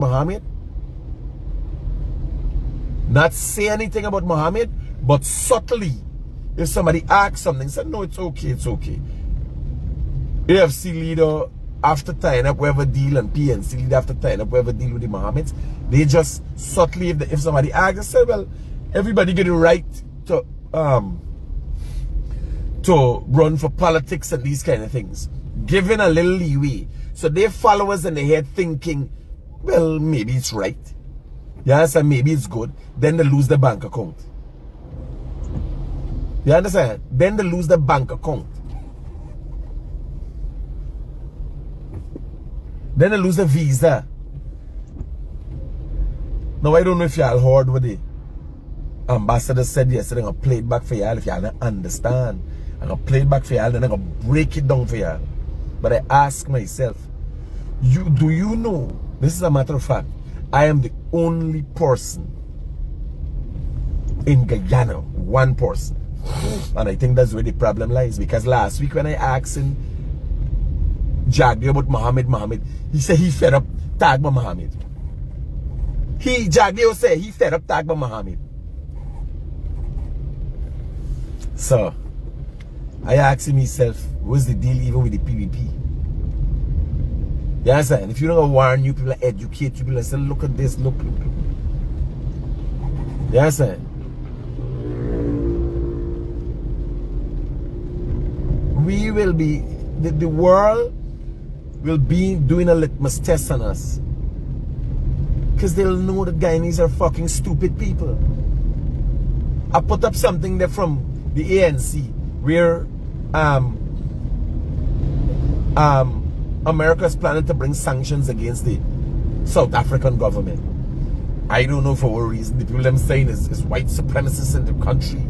Mohammed. Not say anything about Mohammed, but subtly, if somebody asks something, say, no, it's okay, it's okay. AFC leader, after tying up whatever deal, and PNC leader, after tying up whatever deal with the Mohammeds, they just subtly, if somebody asks, they say, well, everybody get the right to run for politics and these kind of things. Giving a little leeway. So their followers in the head thinking, well, maybe it's right. You understand? Maybe it's good. Then they lose their bank account. You understand? Then they lose their bank account. Then they lose the visa. Now, I don't know if y'all heard what the ambassador said yesterday. I'm going to play it back for y'all if y'all don't understand. I'm going to play it back for y'all, then I'm going to break it down for y'all. But I ask myself, do you know, this is a matter of fact, I am the only person in Guyana, one person. And I think that's where the problem lies. Because last week when I asked him, Jagdi about Mohammed, he said he fed up Tagba Mohammed. Jagdi said he fed up Tagba Mohammed. So, I asked him myself, what's the deal even with the PVP? You understand? If you don't warn you people, educate you people, and say, look at this, look. You understand? We will be, the world will be doing a litmus test on us. Because they'll know that Guyanese are fucking stupid people. I put up something there from the ANC where America is planning to bring sanctions against the South African government. I don't know for what reason. The people I'm saying is white supremacists in the country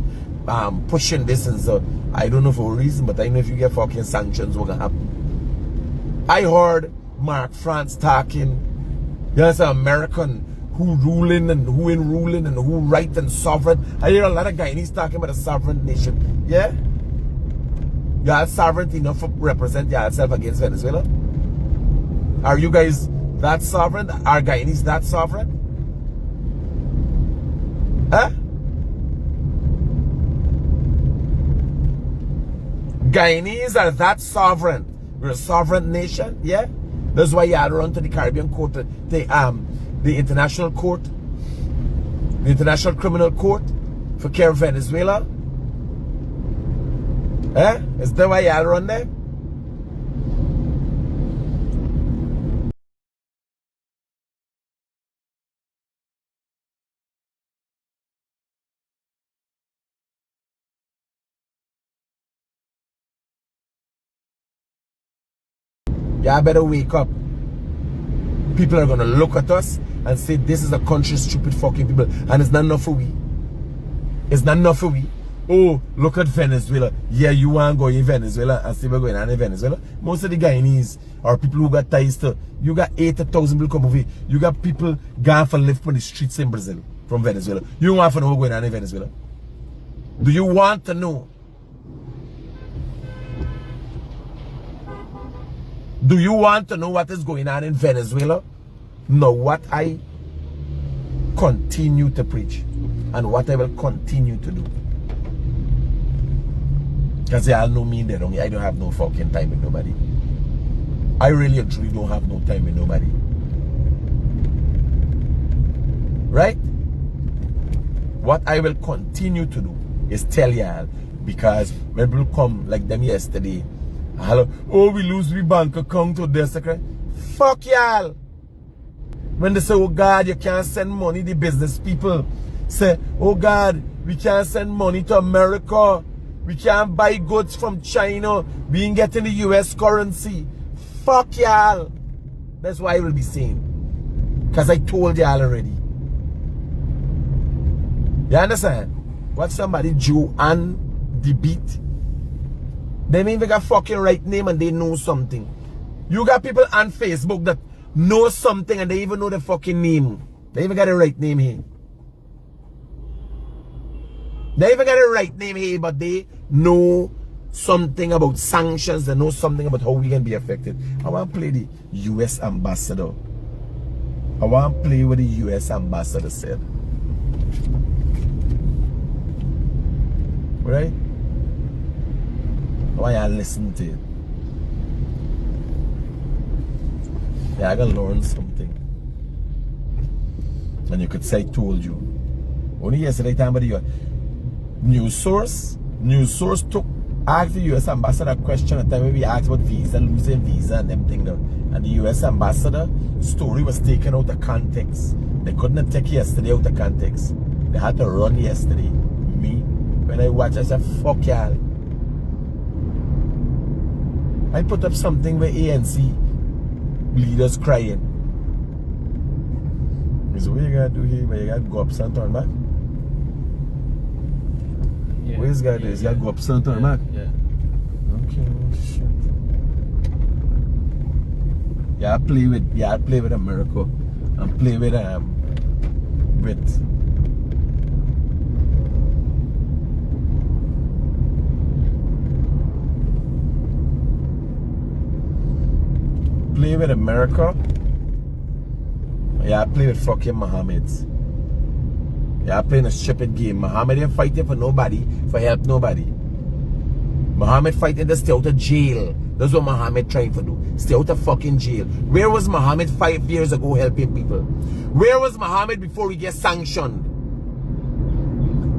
pushing this and so. I don't know for what reason, but I know if you get fucking sanctions, what's gonna happen. I heard Mark France talking. There's an American who ruling and who in ruling and who right and sovereign. I hear a lot of Guyanese talking about a sovereign nation. Yeah? Y'all sovereign enough to represent yourself against Venezuela? Are you guys that sovereign? Are Guyanese that sovereign? Huh? Guyanese are that sovereign. We're a sovereign nation, yeah? That's why y'all run to the Caribbean court, the international court, the international criminal court for care of Venezuela. Eh? Is that why y'all run there? Y'all better wake up. People are gonna look at us and say this is a country of stupid fucking people, and it's not enough for we. It's not enough for we. Oh, look at Venezuela. Yeah, you want to go in Venezuela and say we're going on in Venezuela. Most of the Guyanese are people who got ties to. You got 80,000 people come over here. You got people going for live on the streets in Brazil from Venezuela. You want to know what's going on in Venezuela? Do you want to know? Do you want to know what is going on in Venezuela? No, what I continue to preach and what I will continue to do. Because they all know me, I don't have no fucking time with nobody. I really and truly don't have no time with nobody. Right? What I will continue to do is tell y'all, because when people come like them yesterday, hello, oh, we lose the bank account to their secretary. Fuck y'all. When they say, oh God, you can't send money, the business people say, oh God, we can't send money to America. We can't buy goods from China. We ain't getting the US currency. Fuck y'all. That's why I will be saying. Because I told y'all already. You understand? What somebody Joe and the beat. They mean they got fucking right name and they know something. You got people on Facebook that know something and they even know the fucking name. They even got the right name here. They even got the right name here, but they know something about sanctions. They know something about how we can be affected. I want to play the US ambassador. I want to play what the US ambassador said. Right? I want you to listen to it. Yeah, I gotta learn something. And you could say, told you. Only yesterday time about the US. News source took asked the US ambassador a question at the time when we asked about visa, losing visa and them thing there. And the US ambassador story was taken out of context. They couldn't take yesterday out of context. They had to run yesterday. Me, when I watched, I said, fuck y'all. I put up something where ANC leaders crying. Is what you gotta do here, but you gotta go up and turn back. Yeah. What is gotta do? You gotta go up and turn back. Yeah. Okay, shit. Yeah, I play with America and play with America. Yeah, I play with fucking Mohameds. Yeah, I play in a stupid game. Mohammed ain't fighting for nobody, for help nobody. Mohammed fighting to stay out of jail. That's what Mohammed trying to do. Stay out of fucking jail. Where was Mohammed 5 years ago helping people? Where was Mohammed before he gets sanctioned?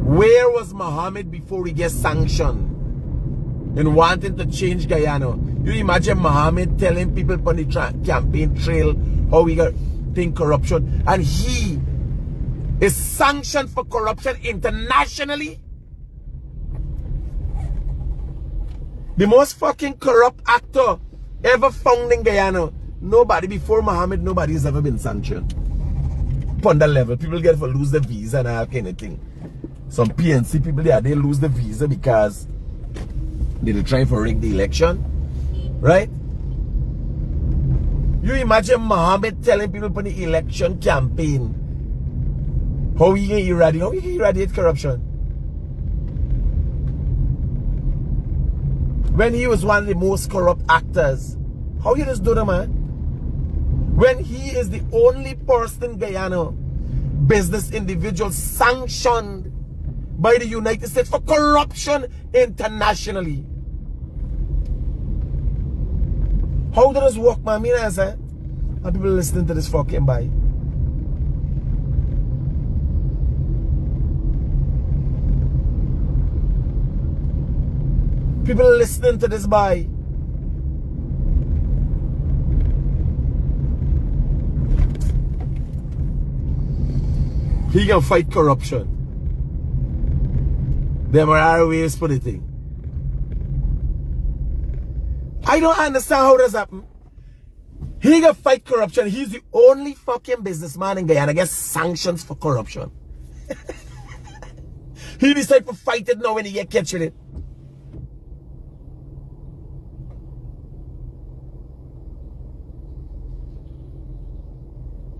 Where was Mohammed before he gets sanctioned? And wanting to change Guyana. You imagine Mohammed telling people on the campaign trail how we got think corruption, and he is sanctioned for corruption internationally. The most fucking corrupt actor ever found in Guyana. Nobody before Mohammed, nobody has ever been sanctioned. Upon that level, people get for lose the visa and all kind of thing. Some PNC people there, they lose the visa because they're trying to rig the election. Right? You imagine Mohammed telling people for the election campaign how he can eradicate corruption. When he was one of the most corrupt actors, how you just do that, man? When he is the only person in Guyana, business individual sanctioned by the United States for corruption internationally. How does this work, man? Me answer. And people listening to this fucking by. People listening to this by. He can fight corruption. There are ways for the thing. I don't understand how does happen. He can fight corruption. He's the only fucking businessman in Guyana gets sanctions for corruption. He decided to fight it now when he get catched with it.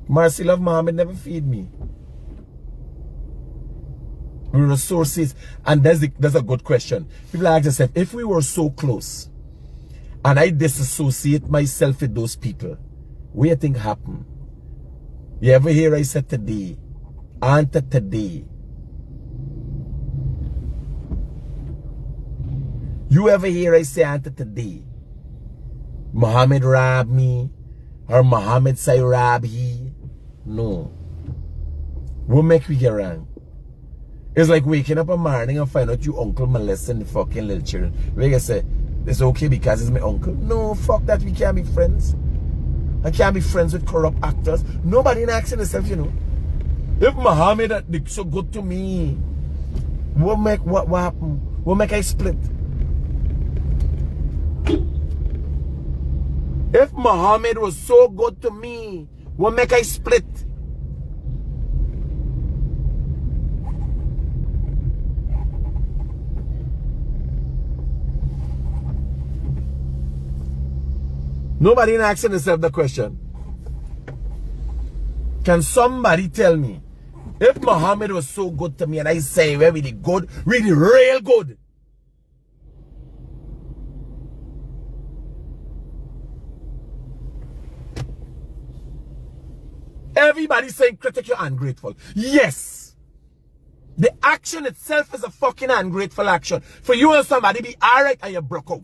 Mercy Love Mohammed never feed me. We were sources, and that's a good question. People ask themselves, if we were so close, and I disassociate myself with those people, what do you think happened? You ever hear I said today, and today? You ever hear I say and today? Mohammed robbed me, or Mohammed say rob he? No. What make we get wrong? It's like waking up a morning and find out your uncle molesting the fucking little children. Where you say, it's okay because it's my uncle. No, fuck that, we can't be friends. I can't be friends with corrupt actors. Nobody asking themselves, you know. If Mohammed did so good to me, what happened? What make I split? If Mohammed was so good to me, what make I split? Nobody asking themselves the question. Can somebody tell me, if Mohammed was so good to me and I say, where we the good, really real good? Everybody saying, Critic, you're ungrateful. Yes. The action itself is a fucking ungrateful action. For you and somebody be alright and you broke out.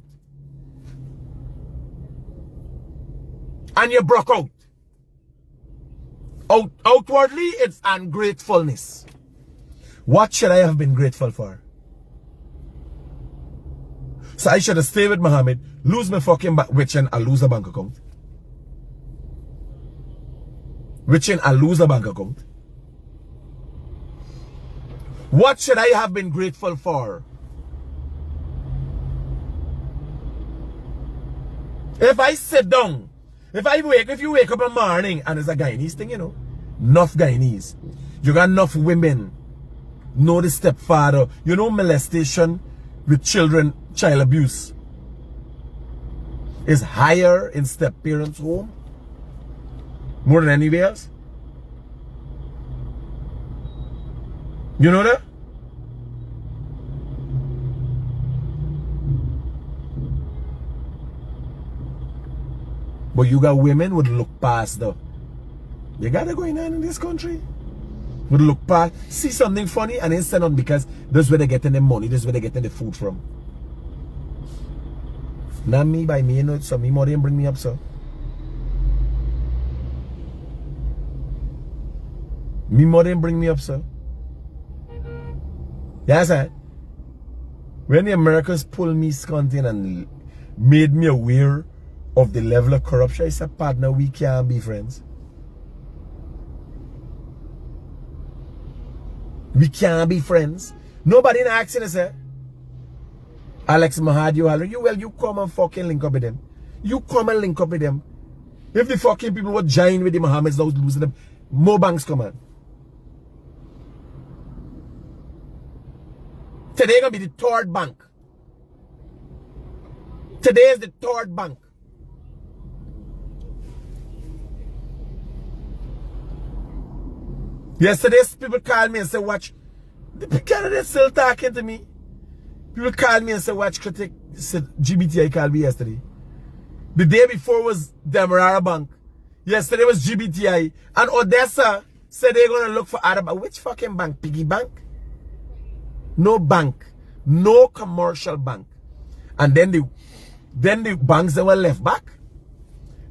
And you broke out. Outwardly, it's ungratefulness. What should I have been grateful for? So I should have stayed with Mohammed, lose my fucking which and I lose a bank account. Which and I lose a bank account. What should I have been grateful for? If I sit down, if you wake up in the morning and it's a Guyanese thing, you know, enough Guyanese. You got enough women, know the stepfather, you know molestation with children, child abuse is higher in step parents' home more than anywhere else. You know that? But you got women would look past though. You got it going on in this country. Would look past, see something funny and then send on because that's where they're getting the money, that's where they're getting the food from. Not me, by me, you know, so me more than bring me up, so. Me more than bring me up, sir. Yes, sir. When the Americans pulled me skunting and made me aware of the level of corruption, I said, partner, we can't be friends. We can't be friends. Nobody in action is here. Alex Mahad, you come and fucking link up with them. You come and link up with them. If the fucking people were giant with the Mohameds, those losing them, more banks come on. Today gonna be the third bank. Today is the third bank. Yesterday, people called me and said, watch. The candidates still talking to me. People called me and said, watch, Critic. Said, GBTI called me yesterday. The day before was Demerara Bank. Yesterday was GBTI. And Odessa said they're going to look for other bank. Which fucking bank? Piggy bank? No bank. No commercial bank. And then the banks that were left back.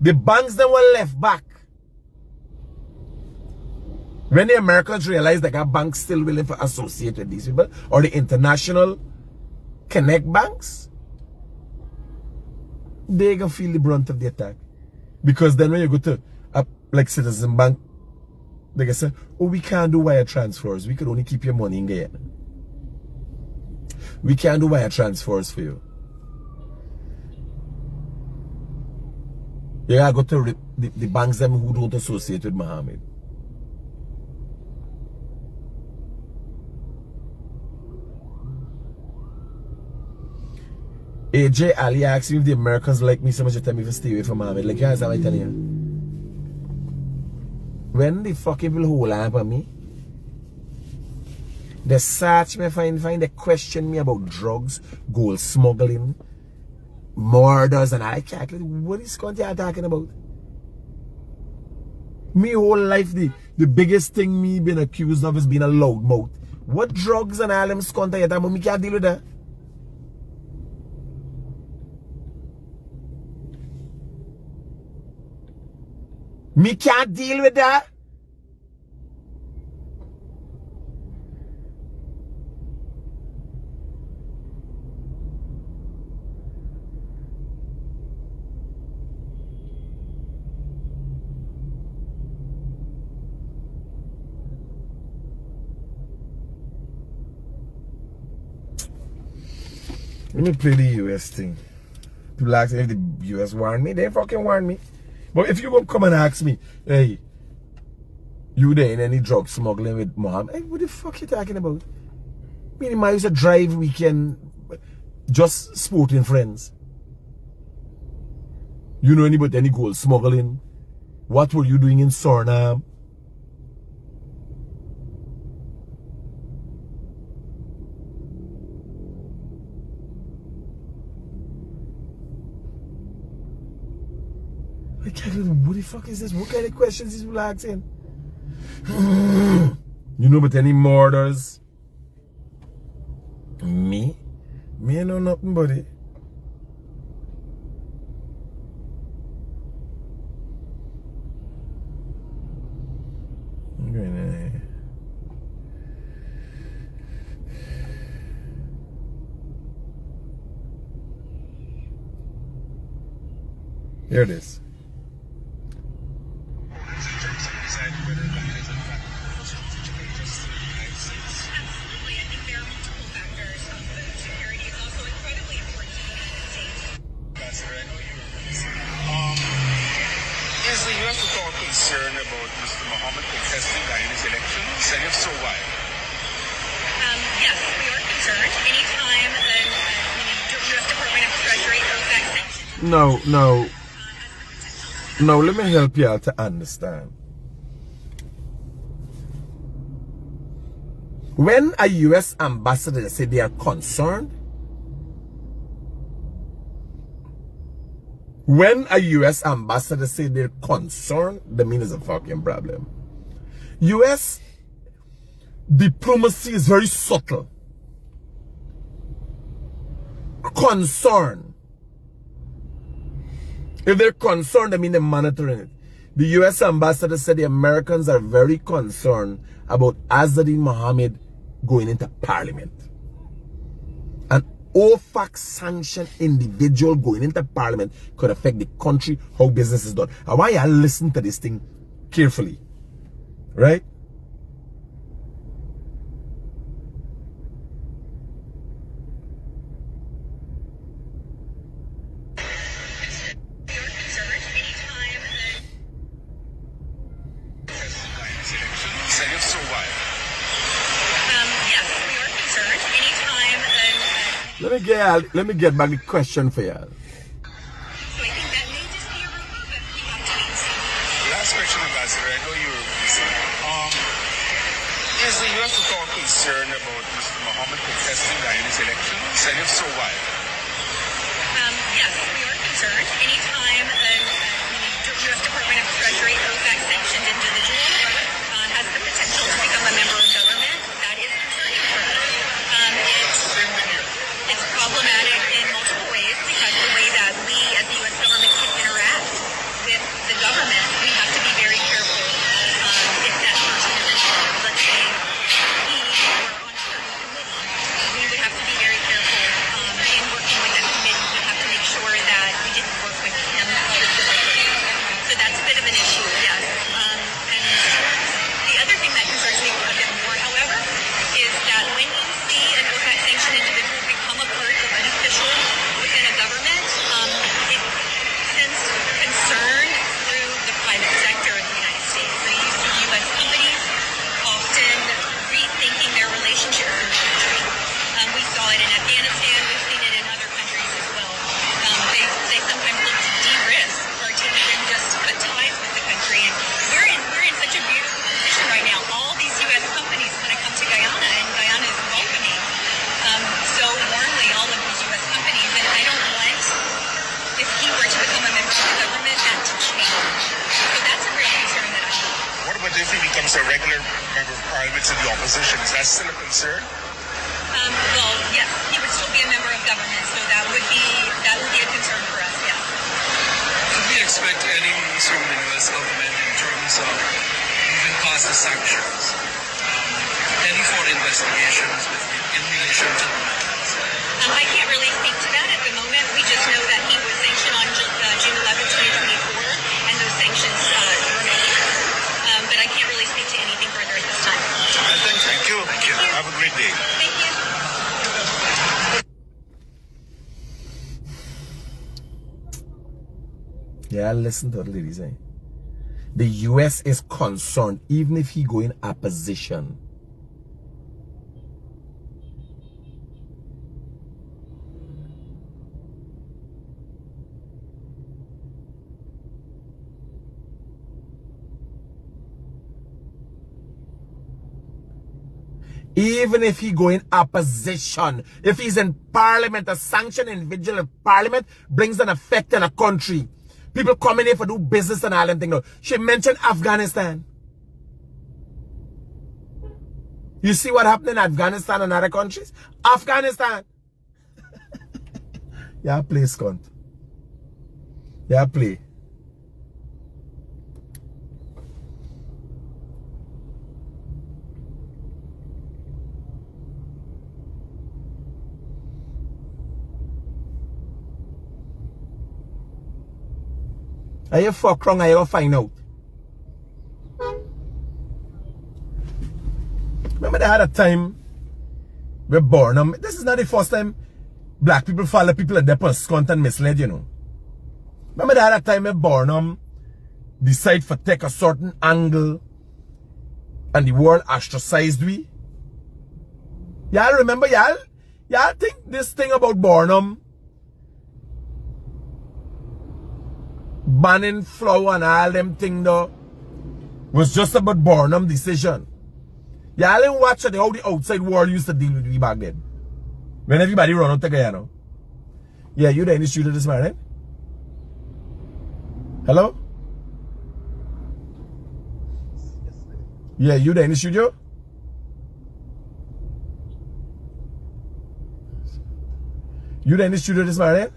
The banks that were left back. When the Americans realized that our banks still willing to associate with these people, or the international connect banks, they can feel the brunt of the attack. Because then when you go to like Citizen Bank, they can say, oh, we can't do wire transfers. We could only keep your money in there. We can't do wire transfers for you. You gotta go to the banks them who don't associate with Mohammed. AJ Ali asked me if the Americans like me so much, you tell me to stay away from Mohammed. Like, you understand what I'm telling you? When the fucking people hold on for me, they search me, find, they question me about drugs, gold smuggling, murders, and I calculate, what is Conti talking about? Me whole life, the biggest thing me been accused of is being a loudmouth. What drugs and all them Conti you talking about? Me can't deal with that. Me can't deal with that. Let me play the US thing. People ask if the US warned me, they fucking warned me. But if you gonna come and ask me, hey, you there in any drug smuggling with Mohammed? Hey, what the fuck you talking about? Meaning I used to drive weekend, just sporting friends. You know any gold smuggling? What were you doing in Suriname? What the fuck is this? What kind of questions is people asking? You know about any murders? Me? Me ain't know nothing, buddy. Here it is. Is the U.S. at all concerned about Mr. Mohammed contesting Guyanese elections? And if so, why? Yes, we are concerned. Anytime the U.S. Department of Treasury throws back sanctions. No, let me help you out to understand. When a U.S. ambassador say they are concerned, when a U.S. ambassador say they're concerned, that means it's a fucking problem. U.S. diplomacy is very subtle. Concern. If they're concerned, I mean they're monitoring it. The U.S. ambassador said the Americans are very concerned about Azadin Mohammed going into parliament. An OFAC sanctioned individual going into parliament could affect the country, how business is done. I want you to listen to this thing carefully. Right? Let me get back the question for you. So I think that may just be a rumor, but we have to wait and see. Last question, Ambassador. I know you were busy. Is the U.S. at all concerned about Mr. Mohammed contesting Guyanese elections? And if so, why? Yes, we are concerned. Anytime the U.S. Department of Treasury throws back sanctioned individual has the potential to become a member of government, that is concerning for us. It's problematic in multiple ways because the way that we as the U.S. government can interact with the government, we have to be very careful if that person is involved. Let's say he were on a certain committee, we would have to be very careful in working with that committee. We have to make sure that we didn't work with him specifically. So that's a bit of an issue, yes. And the other thing that concerns me a bit more, however, is that when you see an OFAC sanctioned individual become a part of an official within a government, it sends concern through the private sector of the United States. So you see U.S. companies often rethinking their relationship with the country. We saw it in Afghanistan. We've seen it in other countries as well. They sometimes look to de-risk or to even just cut ties with the country. And we're in such a beautiful position right now. All these U.S. companies want to come to Guyana, and Guyana is welcoming so warmly all of these U.S. companies. And I don't want, if he were to become a member of the government, that to change. So that's a real concern that I have. What about if he becomes a regular member of parliament in the opposition? Is that still a concern? Well, yes, he would still be a member of government, so that would be a concern for us, yes. Could we expect any moves from the U.S. government in terms of moving past the sanctions? Any further investigations in relation to the Mohammeds? I can't really speak to that at the moment. We just know that he was sanctioned on June 11, 2024, and those sanctions remain. But I can't really speak to anything further at this time. Thank you. Have a great day. Thank you. Yeah, listen to what the lady saying. The U.S. is concerned, even if he go in opposition. Even if he go in opposition, if he's in parliament, a sanctioned individual in parliament brings an effect in a country. People coming here for do business and all them things. She mentioned Afghanistan. You see what happened in Afghanistan and other countries? Afghanistan. Yeah, play scunt. Yeah, play. Are you fuck wrong? Are you gonna find out? Remember they had a time where Burnham, this is not the first time black people follow people at their scunt and misled, you know. Remember they had a time where Burnham decide for take a certain angle and the world ostracized we? Y'all remember, y'all? Y'all think this thing about Burnham banning flour and all them thing though was just about Burnham decision? Y'all didn't watch how the outside world used to deal with me back then. When everybody run out to Guyana. Yeah, you there in the studio this morning? Hello? Yeah, you there in the studio? You there in the studio this morning?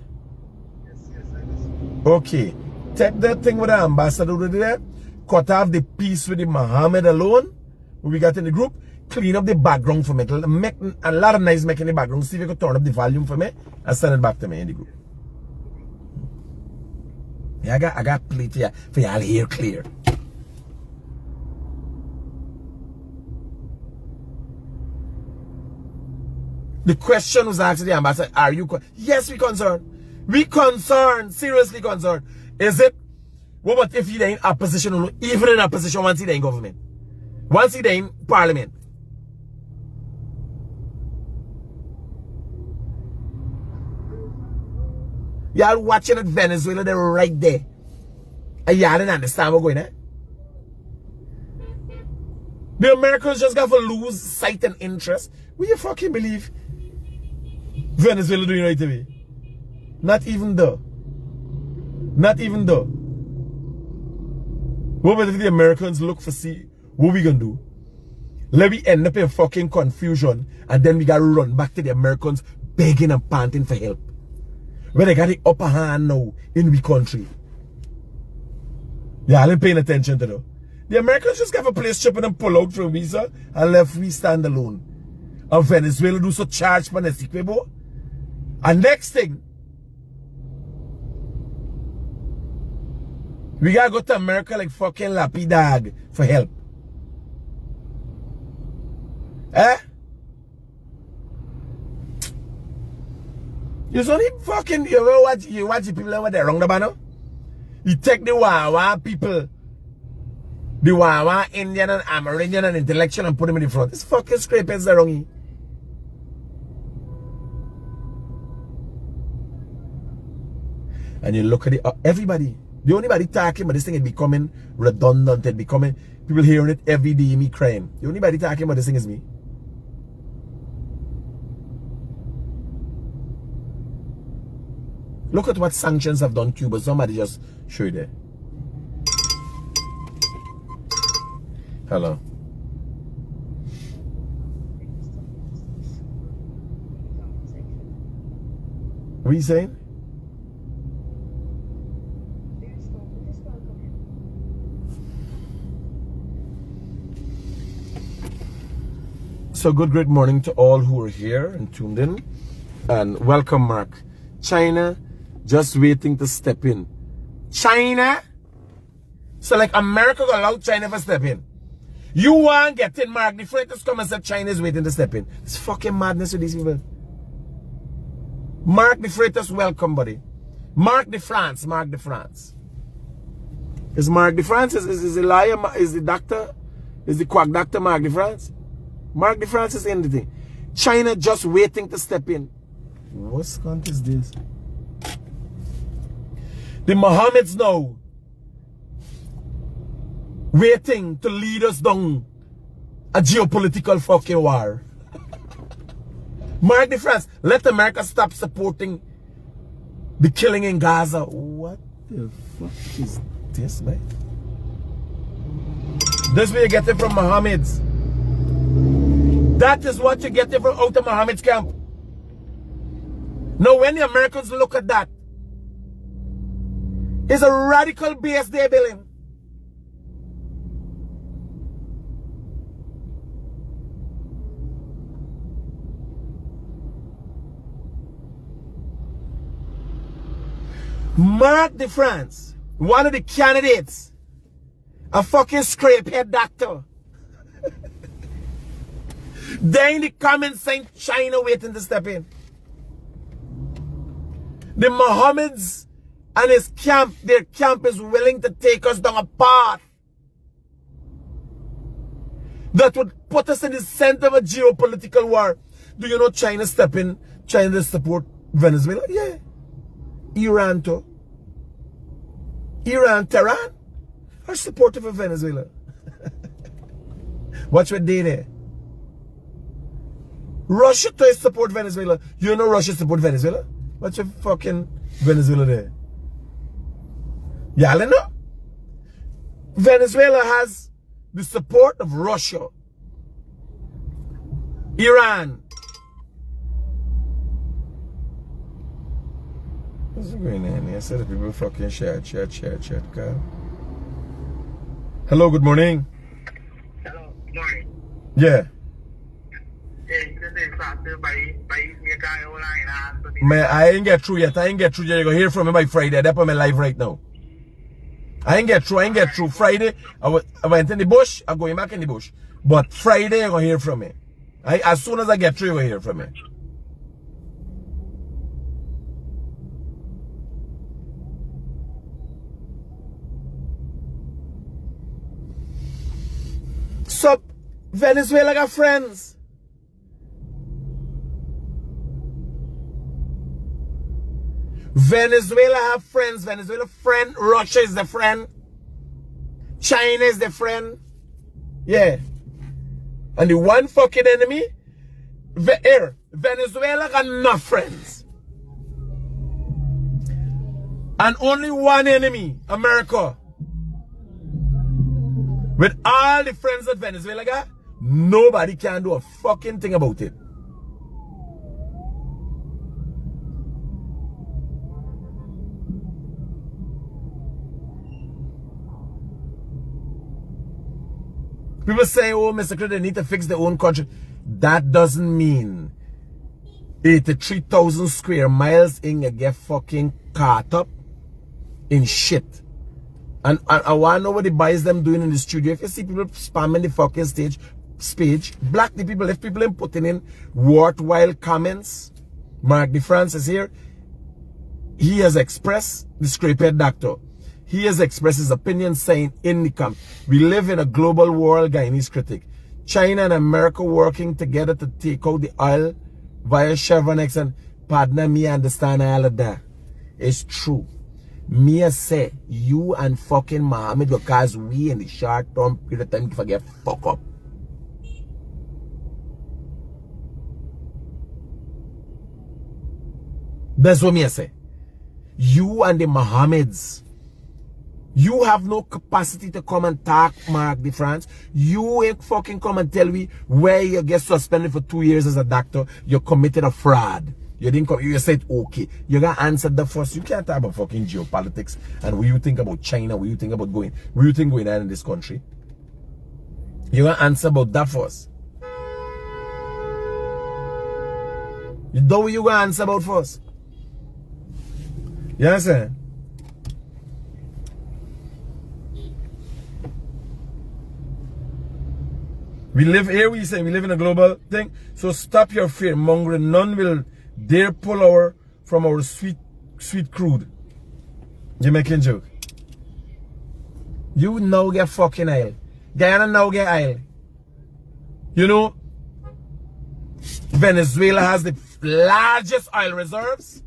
Yes, I listen. Okay. Take that thing with the ambassador over there. Cut off the piece with the Mohammed alone. We got in the group. Clean up the background for me. Make a lot of nice making the background. See if you can turn up the volume for me and send it back to me in the group. Yeah, I got play for y'all hear clear. The question was asked to the ambassador, are you yes, we concerned. We concerned, seriously concerned. Is it, what about if you're in opposition or even in opposition once you're in government? Once you're in parliament? Y'all watching at Venezuela, they're right there. And y'all didn't understand what's going on. The Americans just got to lose sight and interest. Will you fucking believe Venezuela doing right away? Not even though. Not even though. What about if the Americans look for see what we gonna do? Let me end up in fucking confusion and then we gotta run back to the Americans begging and panting for help. Where they got the upper hand now in the country. Yeah, I ain't paying attention to that. The Americans just got a place tripping and pull out from visa and left we stand alone. And Venezuela do so charge for the Sikwebo. And next thing, we gotta go to America like fucking lapidog for help. Eh? You only fucking you watch the people over there wrong the banner? You take the Wawa people, the Wawa Indian and Amerindian and intellectual and put them in the front. This fucking scrapers are wrong. And you look at it, everybody. The only body talking about this thing is becoming redundant, it's becoming, people hearing it every day, me crying. The only body talking about this thing is me. Look at what sanctions have done Cuba. Somebody just show you there. Hello. What are you saying? So great morning to all who are here and tuned in. And welcome, Mark. China just waiting to step in. China? So like America will allow China to step in. You want get in, Mark. The freighters come and say China is waiting to step in. It's fucking madness with these people. Mark the freighters, welcome, buddy. Mark the France, Mark the France. Is Mark the France? Is the liar? Is the doctor? Is the quack doctor Mark the France? Mark the France is in the thing. China just waiting to step in. What cunt is this? The Mohameds now waiting to lead us down a geopolitical fucking war. Mark the France, let America stop supporting the killing in Gaza. What the fuck is this, man? This way you get it from Mohameds. That is what you get from out of Mohammed's camp. Now, when the Americans look at that, it's a radical base they're building. Mark the France, one of the candidates, a fucking scrapehead doctor. They in the comments saying China waiting to step in. The Mohameds and his camp, their camp is willing to take us down a path that would put us in the center of a geopolitical war. Do you know China step in? China support Venezuela? Yeah. Iran too. Iran, Tehran are supportive of Venezuela. Watch what they there. Russia too support Venezuela. You know Russia support Venezuela? Watch your fucking Venezuela there. Y'all know? Venezuela has the support of Russia, Iran. What's going on here? I said that people fucking chat, Carl. Hello, good morning. Hello, good morning. Yeah. Man, I ain't get through yet. I ain't get through yet. You're going to hear from me by Friday. That's on my live right now. I ain't get through. Friday, I went in the bush. I'm going back in the bush. But Friday, you're going to hear from me. As soon as I get through, you're going to hear from me. So, Venezuela got friends. Venezuela have friends. Venezuela friend. Russia is the friend. China is the friend. Yeah. And the one fucking enemy, Venezuela got enough friends. And only one enemy, America. With all the friends that Venezuela got, nobody can do a fucking thing about it. People say, oh, Mr. Critic, they need to fix their own country. That doesn't mean 83,000 square miles in you get fucking caught up in shit. And I want to know what the boys them doing in the studio. If you see people spamming the fucking page, block the people. If people ain't putting in worthwhile comments, Mark the France is here. He has expressed, the scrapehead doctor, he has expressed his opinion saying in the camp, we live in a global world, Guyanese critic. China and America working together to take out the oil via Chevron X and partner me understand all of that. It's true. Me say, you and fucking Mohammed because we in the short term period of time forget fuck up. That's what me say. You and the Mohammeds, you have no capacity to come and talk Mark the France. You ain't fucking come and tell me where you get suspended for 2 years as a doctor. You committed a fraud. You didn't come, you said okay. You gotta answer the first. You can't talk about fucking geopolitics and what you think about China, what you think about going on in this country. You gotta answer about that first. You know what you gotta answer about first. You understand? We live here, we say we live in a global thing. So stop your fear mongering. None will dare pull from our sweet crude. You making joke? You now get fucking oil. Guyana now get oil. You know, Venezuela has the largest oil reserves.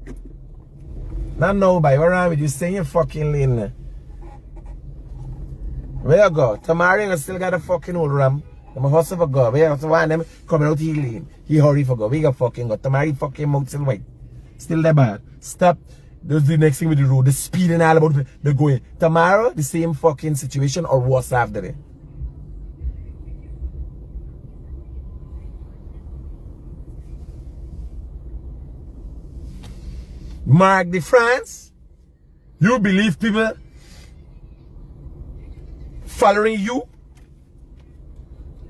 Not now, by what wrong with you? Stay in your fucking lane there. Where you go? Tomorrow you still got a fucking old ram. I'm a hustle for God. We have to want them coming out he lean. He hurry for God. We got fucking God. Tomorrow fucking mouth still white. Still that bad. Stop. That's the next thing with the road. The speed and all about the going. Tomorrow, the same fucking situation or worse after it. Mark de France, you believe people following you?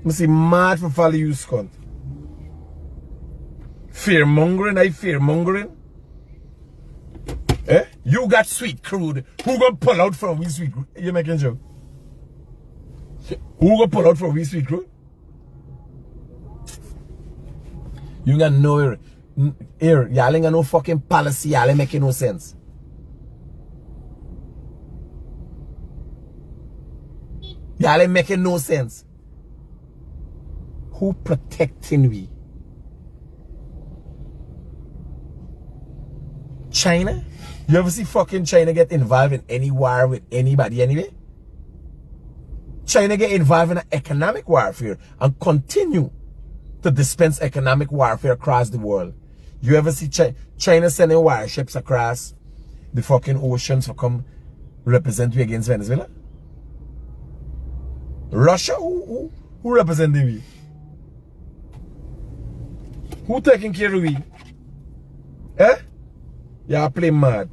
I see mad for follow you, scunt. Fear mongering, I fear mongering. Eh? You got sweet crude. Who gonna pull out from we sweet crude? You making joke? Who gonna pull out from we sweet crude? You got no here. Y'all ain't got no fucking policy. Y'all ain't making no sense. Y'all ain't making no sense. Who protecting we? China? You ever see fucking China get involved in any war with anybody anyway? China get involved in an economic warfare and continue to dispense economic warfare across the world. You ever see China sending warships across the fucking oceans for come represent we against Venezuela? Russia? Who representing we? Who taking care of we? Eh? Y'all play mad.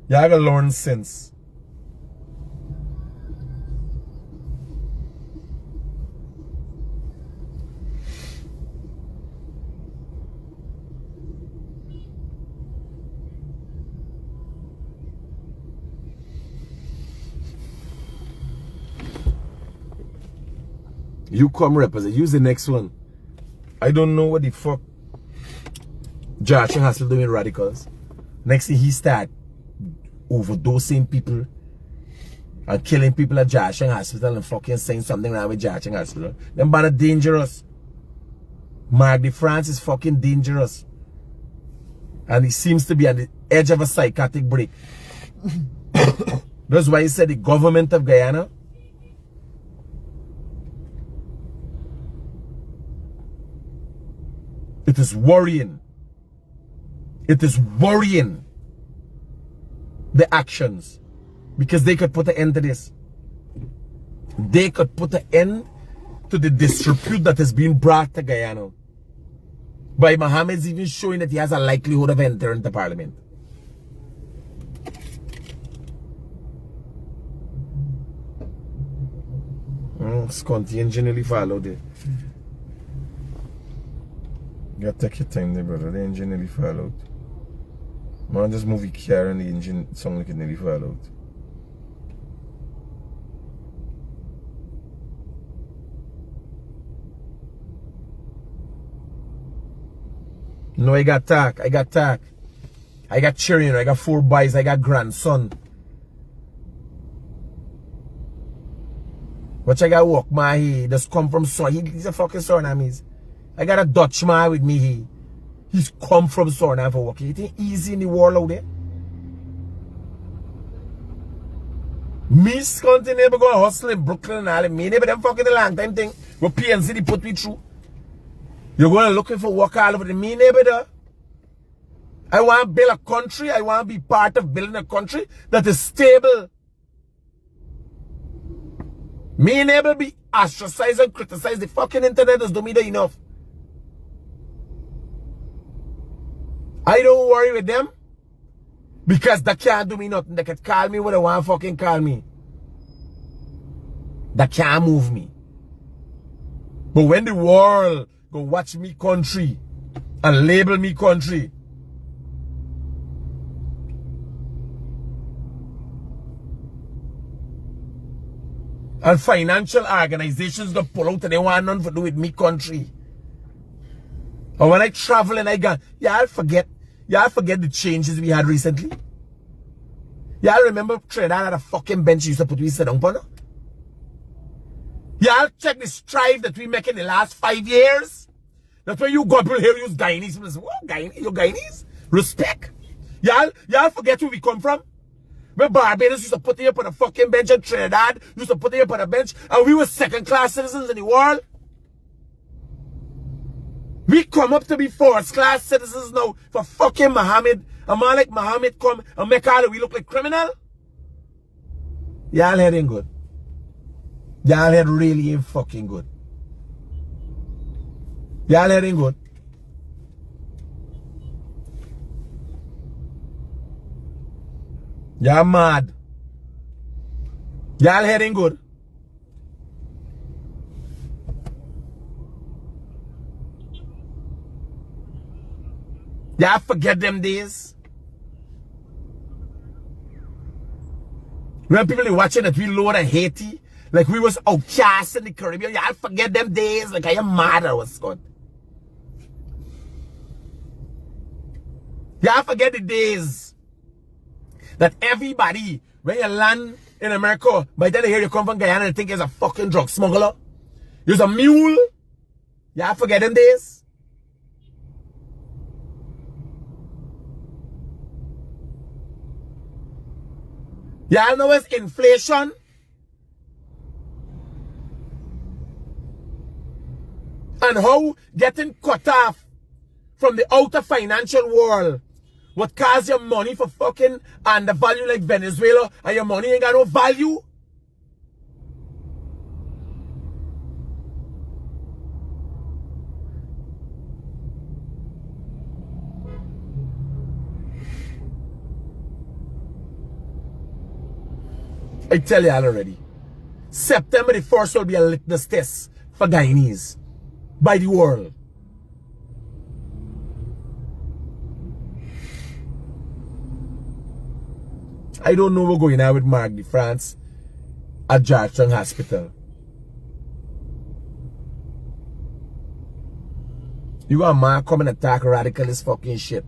Y'all gotta learn sense. You come represent. Use the next one. I don't know what the fuck Josh has to do with radicals. Next thing he start overdosing people and killing people at Jiaxing Hospital and fucking saying something wrong with Jiaxing Hospital. Them bad are dangerous. Mark de France is fucking dangerous. And he seems to be on the edge of a psychotic break. That's why he said the government of Guyana it is worrying. It is worrying the actions because they could put an end to this. They could put an end to the disrepute that is being brought to Guyana by Mohameds even showing that he has a likelihood of entering the parliament. Sconty engineer follow there. You gotta take your time there, brother. The engine nearly fall out. Man, just move your car and the engine sound like it nearly fall out. No, I got talk. I got talk. I got children. I got 4 boys. I got grandson. What I got work, man? He just come from Suriname. He's a fucking Surinamese. I got a Dutch man with me. He's come from Suriname for work. It ain't easy in the world out there. Me skunting neighbor go hustle in Brooklyn and all. Me neighbor them fucking the long time thing. What PNC they put me through. You're going to looking for work all over the me neighbor there. I want to build a country. I want to be part of building a country that is stable. Me neighbor be ostracized and criticized. The fucking internet does do me that enough. I don't worry with them because they can't do me nothing. They can call me what they want to fucking call me. They can't move me. But when the world go watch me country and label me country, and financial organizations go pull out and they want nothing to do with me country. Or when I travel and I go, y'all forget the changes we had recently. Y'all remember Trinidad had a fucking bench you used to put we sit down on? Y'all check the strive that we make in the last 5 years. That's why you gobble here use Guyanese. What Guyanese? You Guyanese? Respect. Y'all forget where we come from? When Barbados used to put you up on a fucking bench and Trinidad used to put you up on a bench and we were second-class citizens in the world. We come up to be first-class citizens now for fucking Mohammed. A man like Mohammed come and make all of we look like criminal. Y'all head ain't good. Y'all head really ain't fucking good. Y'all head ain't good. Y'all mad. Y'all heading good. Y'all forget them days. When people are watching that we lower than Haiti, like we was outcast in the Caribbean, y'all forget them days. Like I am mad or what's good. Y'all forget the days that everybody, when you land in America, by the time they hear you come from Guyana, they think you're a fucking drug smuggler. You're a mule. Y'all forget them days. Y'all know it's inflation. And how getting cut off from the outer financial world would cause your money for fucking undervalue like Venezuela, and your money ain't got no value. I tell y'all already. September the 1st will be a litmus test for Guyanese by the world. I don't know what's going on with Mark de France at Georgetown Hospital. You got a man come and attack radicalist fucking shit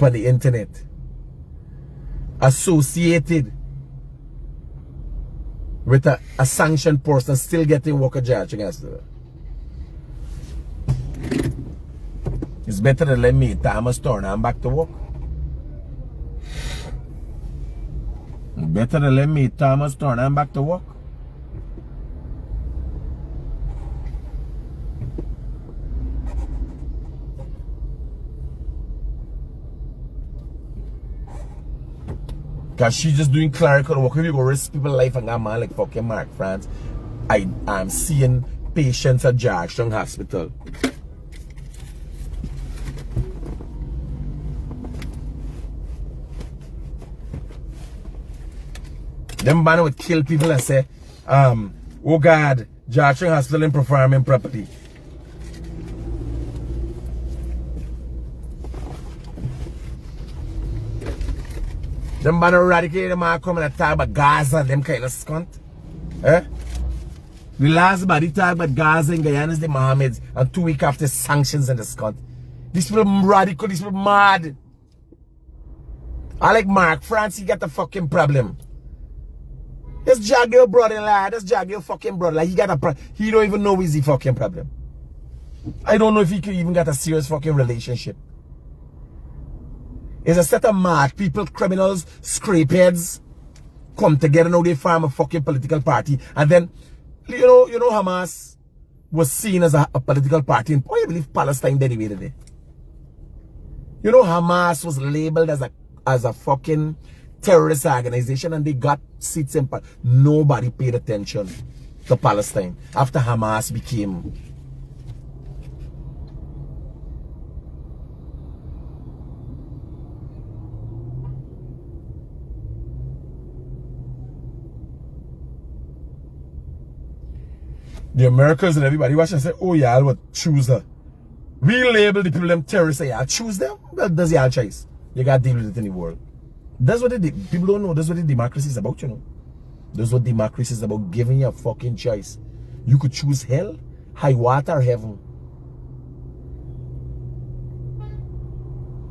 on the internet. Associated with a sanctioned person still getting work at Georgetown Hospital. It's better to let me Thomas turn and back to work. Better to let me Thomas turn and back to work. Cause she's just doing clerical work. If you go risk people's life and got a man like fucking Mark France, I'm seeing patients at Georgetown Hospital. Them man would kill people and say, oh God, Georgetown Hospital ain't performing properly. Them man eradicate them man come and talk about Gaza and them kind of scunt. Eh? The last body talk about Gaza and Guyana is the Mohameds, and 2 weeks after sanctions and the scunt. These people radical, these people mad. I like Mark France, he got the fucking problem. This jag your brother-in-law, this jag your fucking brother. Like he got a problem. He don't even know is the fucking problem. I don't know if he could even get a serious fucking relationship. It's a set of mad people, criminals, scrapeheads come together now they form a fucking political party. And then you know Hamas was seen as a political party in I believe Palestine anyway today. You know Hamas was labeled as a fucking terrorist organization and they got seats in nobody paid attention to Palestine after Hamas became the Americans and everybody watching and say, oh y'all would choose her. We label the people them terrorists, y'all choose them? Well, that's y'all choice. You gotta deal with it in the world. That's what people don't know. That's what the democracy is about, you know. That's what democracy is about, giving you a fucking choice. You could choose hell, high water, or heaven.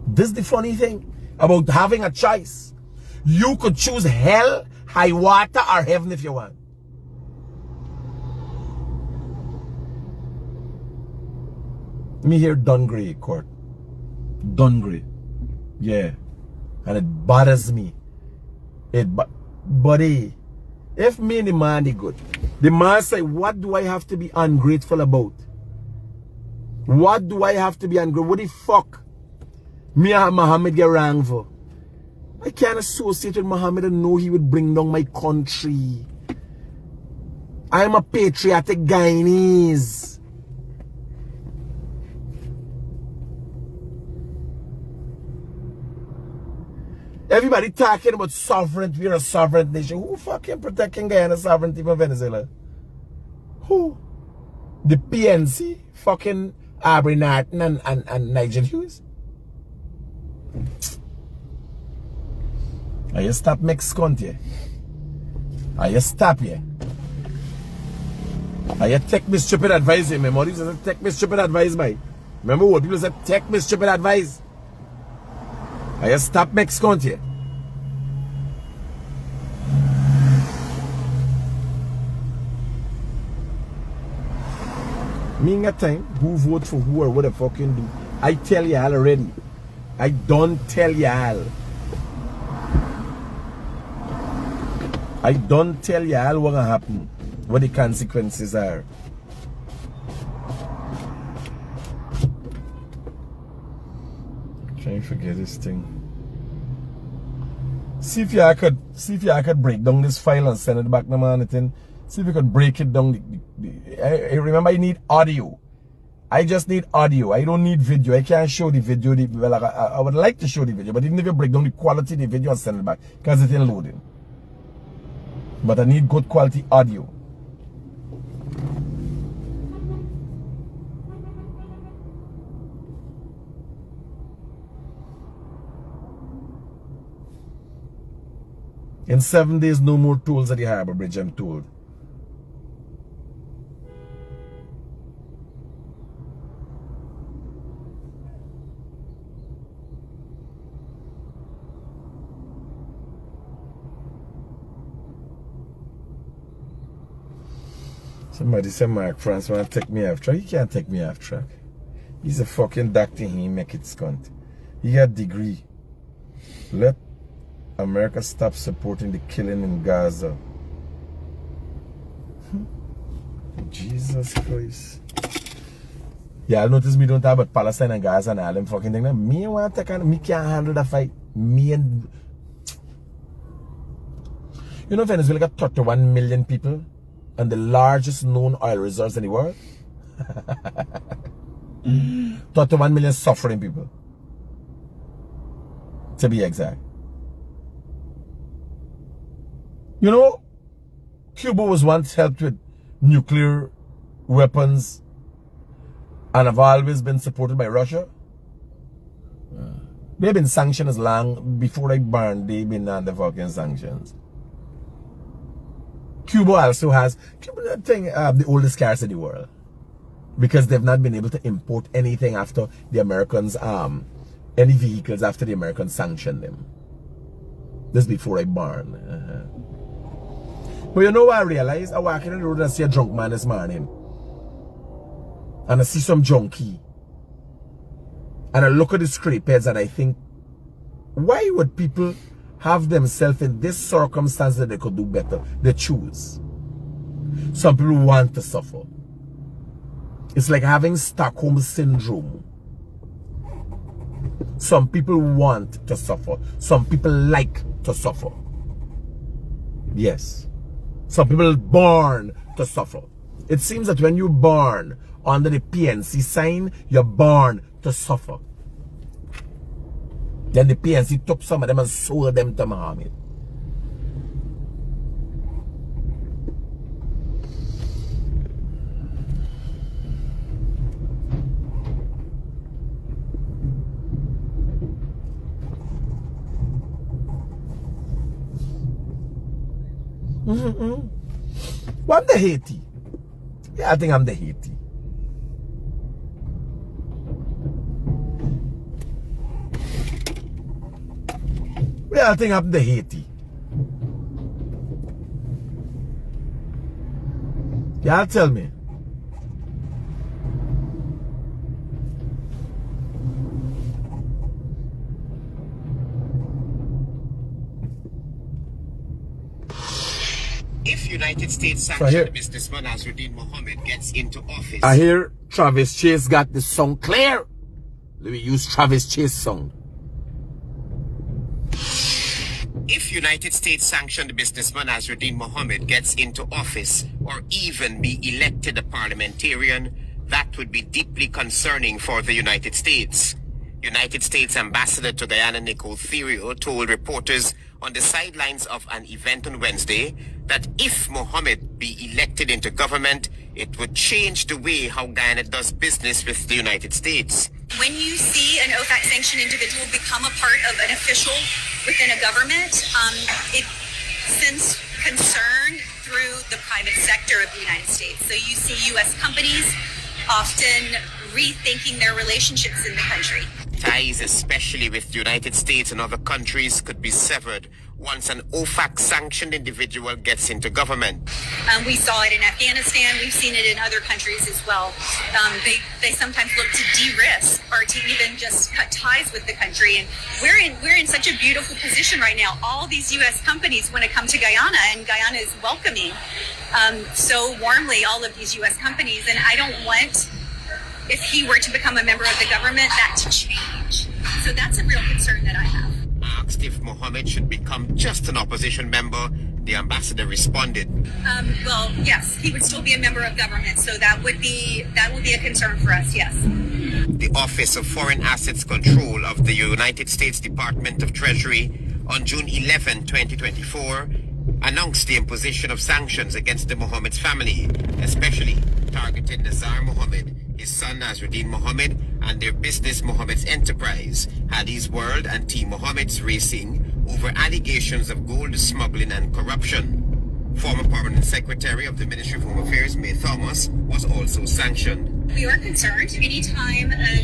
This is the funny thing about having a choice. You could choose hell, high water, or heaven if you want. Me hear Dungray court. Dungray. Yeah. And it bothers me. Buddy, if me and the man is good, the man say, what do I have to be ungrateful about? What do I have to be ungrateful? What the fuck? Me and Mohammed get wrong for? I can't associate with Mohammed and know he would bring down my country. I am a patriotic Guyanese. Everybody talking about sovereignty. We're a sovereign nation. Who fucking protecting Guyana's sovereignty from Venezuela? Who? The PNC? Fucking Aubrey Norton and Nigel Hughes? Are you stop Mexican here? Are you stop here? Are you take me stupid advice here? Memories said take me stupid advice, by. Remember what people said? Take me stupid advice. Are you stop Mexican here? Me in a time, who vote for who or what the fucking do. I tell y'all already. I don't tell y'all. I don't tell y'all what gonna happen, what the consequences are. Trying to forget this thing. See if y'all could break down this file and send it back to man. See if you could break it down. I remember I need audio. I just need audio. I don't need video. I can't show the video. Well, I would like to show the video, but even if you break down the quality of the video and send it back, because it's in loading. But I need good quality audio. In 7 days, no more tolls at the Harbor Bridge, I'm told. Somebody said Mark France want to take me off track. He can't take me off track. He's a fucking doctor. He make it scunt. He got a degree. Let America stop supporting the killing in Gaza. Jesus Christ. Yeah, I notice me don't talk about Palestine and Gaza and all them fucking things. Me want to take on, me can't handle the fight. Me and... You know Venezuela got 31 million people and the largest known oil reserves in the world? 31 million suffering people. To be exact. You know, Cuba was once helped with nuclear weapons and have always been supported by Russia. They've been sanctioned as long before they burned, they've been under fucking sanctions. Cuba also has the oldest cars in the world because they've not been able to import anything after the Americans, any vehicles after the Americans sanctioned them. This before I burn. But you know what I realized? I walk in the road and I see a drunk man this morning. And I see some junkie. And I look at the scrape heads and I think, why would people have themselves in this circumstance that they could do better? They choose. Some people want to suffer. It's like having Stockholm syndrome. Some people want to suffer. Some people like to suffer. Yes. Some people born to suffer. It seems that when you're born under the PNC sign, you're born to suffer. Then the PNC took some of them and sold them to Mohammed. Well, I'm the Haiti. Yeah, I think I'm the Haiti. Yeah, I think I'm the Haiti. Yeah, tell me. If United States sanctioned businessman Nasruddin Mohammed gets into office. I hear Travis Chase got the song clear. Let me use Travis Chase song. If United States sanctioned businessman Nasruddin Mohammed gets into office or even be elected a parliamentarian, that would be deeply concerning for the United States. United States Ambassador to Guyana Nicole Theriot told reporters on the sidelines of an event on Wednesday that if Mohamed be elected into government, it would change the way how Guyana does business with the United States. When you see an OFAC sanctioned individual become a part of an official within a government, it sends concern through the private sector of the United States. So you see U.S. companies often rethinking their relationships in the country. Ties, especially with the United States and other countries, could be severed once an OFAC-sanctioned individual gets into government. We saw it in Afghanistan. We've seen it in other countries as well. They sometimes look to de-risk or to even just cut ties with the country. And we're in such a beautiful position right now. All these U.S. companies want to come to Guyana, and Guyana is welcoming so warmly all of these U.S. companies. And I don't want, if he were to become a member of the government, that to change. So that's a real concern that I have. Asked if Mohamed should become just an opposition member, the ambassador responded. Well, yes, he would still be a member of government, so that would be a concern for us, yes. The Office of Foreign Assets Control of the United States Department of Treasury on June 11, 2024, announced the imposition of sanctions against the Mohamed's family, especially targeting Nazar Mohamed, his son Nasruddin Mohamed, and their business Mohamed's Enterprise, Hadith World, and Team Mohameds Racing over allegations of gold smuggling and corruption. Former Permanent Secretary of the Ministry of Home Affairs, May Thomas, was also sanctioned. We are concerned anytime a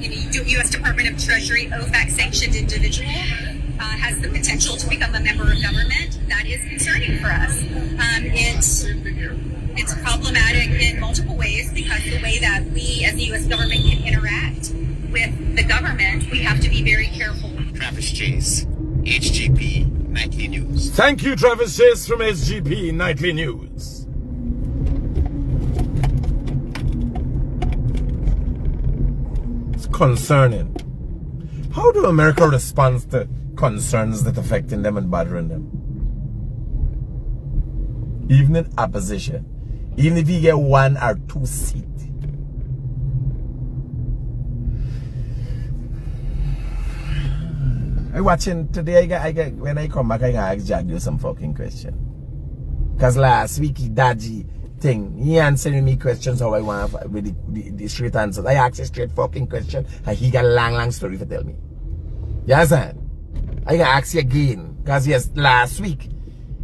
U.S. Department of Treasury OFAC-sanctioned individual has the potential to become a member of government. That is concerning for us. It's problematic in multiple ways because the way that we as the U.S. government can interact with the government, we have to be very careful. Travis Chase, HGP Nightly News. Thank you, Travis Chase from SGP Nightly News. It's concerning. How do America respond to concerns that affecting them and bothering them? Even in opposition. Even if you get 1 or 2 seats. I watching today. I get when I come back, I gotta ask Jack you some fucking question. Cause last week he dodgy thing. He answering me questions how I want with the straight answers. I asked a straight fucking question and he got a long story to tell me. You understand? I gotta ask you again. Cause yes, last week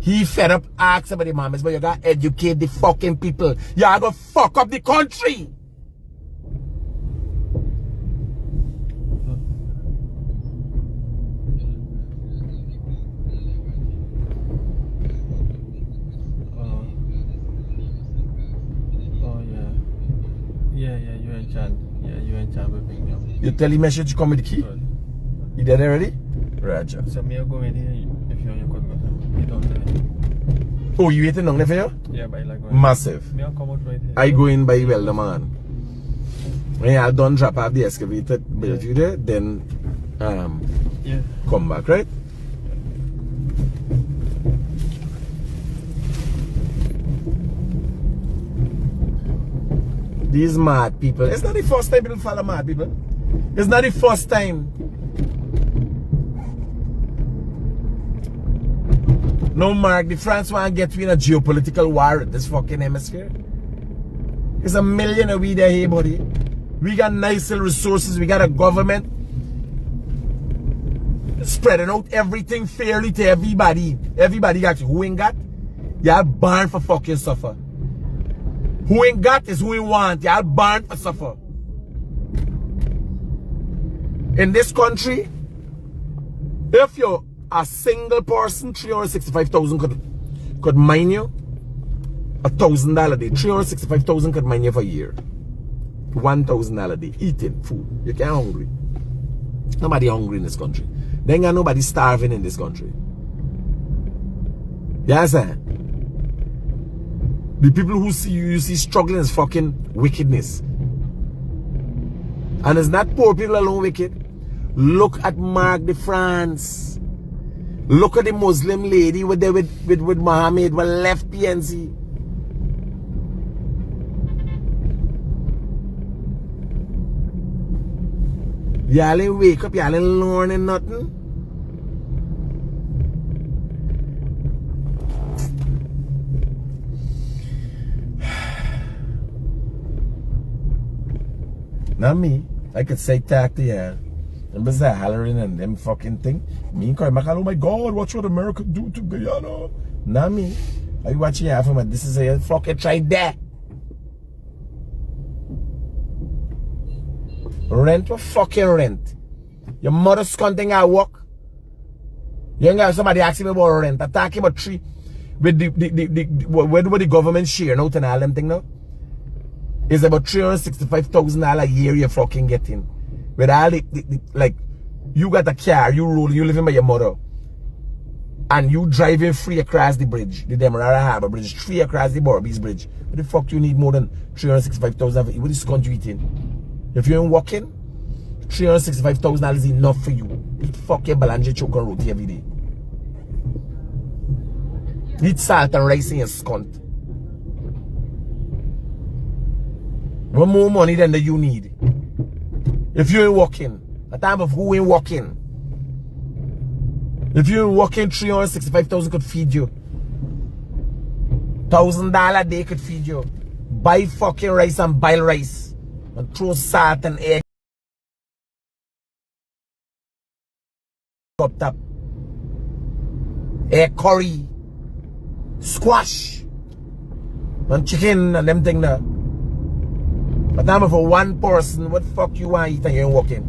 he fed up asks about the Mohameds, but you gotta educate the fucking people. You gotta fuck up the country. Yeah, you and Chan. Yeah, you and Chan will pick me up. You tell him I should come with the key? You did already? Roger. So me go with you if you could go. You don't tell him. Oh, you waiting on there for you? Yeah, but I like massive. Me come out right here. I go in by well the man. When I done drop off the excavator built you there, then yeah. Come back, right? These mad people. It's not the first time people follow mad people. It's not the first time. No, Mark, the France want to get in a geopolitical war in this fucking hemisphere. There's a million of we there here, buddy. We got nice little resources. We got a government spreading out everything fairly to everybody. Everybody got you. Who ain't got? Y'all born for fucking suffer. Who ain't got is who we want. Y'all born for suffer. In this country, if you're a single person, 365,000 could mine you $1,000 a day. 365,000 could mine you for a year. $1,000 a day. Eating food. You can't hungry. Nobody hungry in this country. There ain't got nobody starving in this country. You understand? The people who see you see struggling is fucking wickedness. And it's not poor people alone wicked. Look at Mark de France. Look at the Muslim lady with Mohamed who left PNC. Y'all ain't wake up, y'all ain't learning nothing. Not me. I could say talk to y'all. And bizarre hollering and them fucking thing. Me and Corey, oh my God, watch what America do to Guyana. Not me. Are you watching y'all from this is a fucking try that. Rent what fucking rent? Your mother's conting I work. You ain't got somebody asking me about rent. I'm talking about tree with where do the government share out and all them thing now? It's about $365,000 a year you're fucking getting. With all like you got a car, you rolling, you living by your mother. And you driving free across the bridge, the Demerara Harbor Bridge, free across the Borby's Bridge. What the fuck you need more than $365,000? What is country eating? If you ain't working, $365,000 is enough for you. Eat fucking balanje choke and roti every day. Eat salt and rice in your skunt. What more money than that you need? If you ain't working, a time of who ain't working. If you ain't working, $365,000 could feed you. $1,000 a day could feed you. Buy fucking rice and boil rice. And throw salt and egg up top. Egg curry. Squash. And chicken and them thing there. But now for one person, what the fuck you want to eat and you ain't working?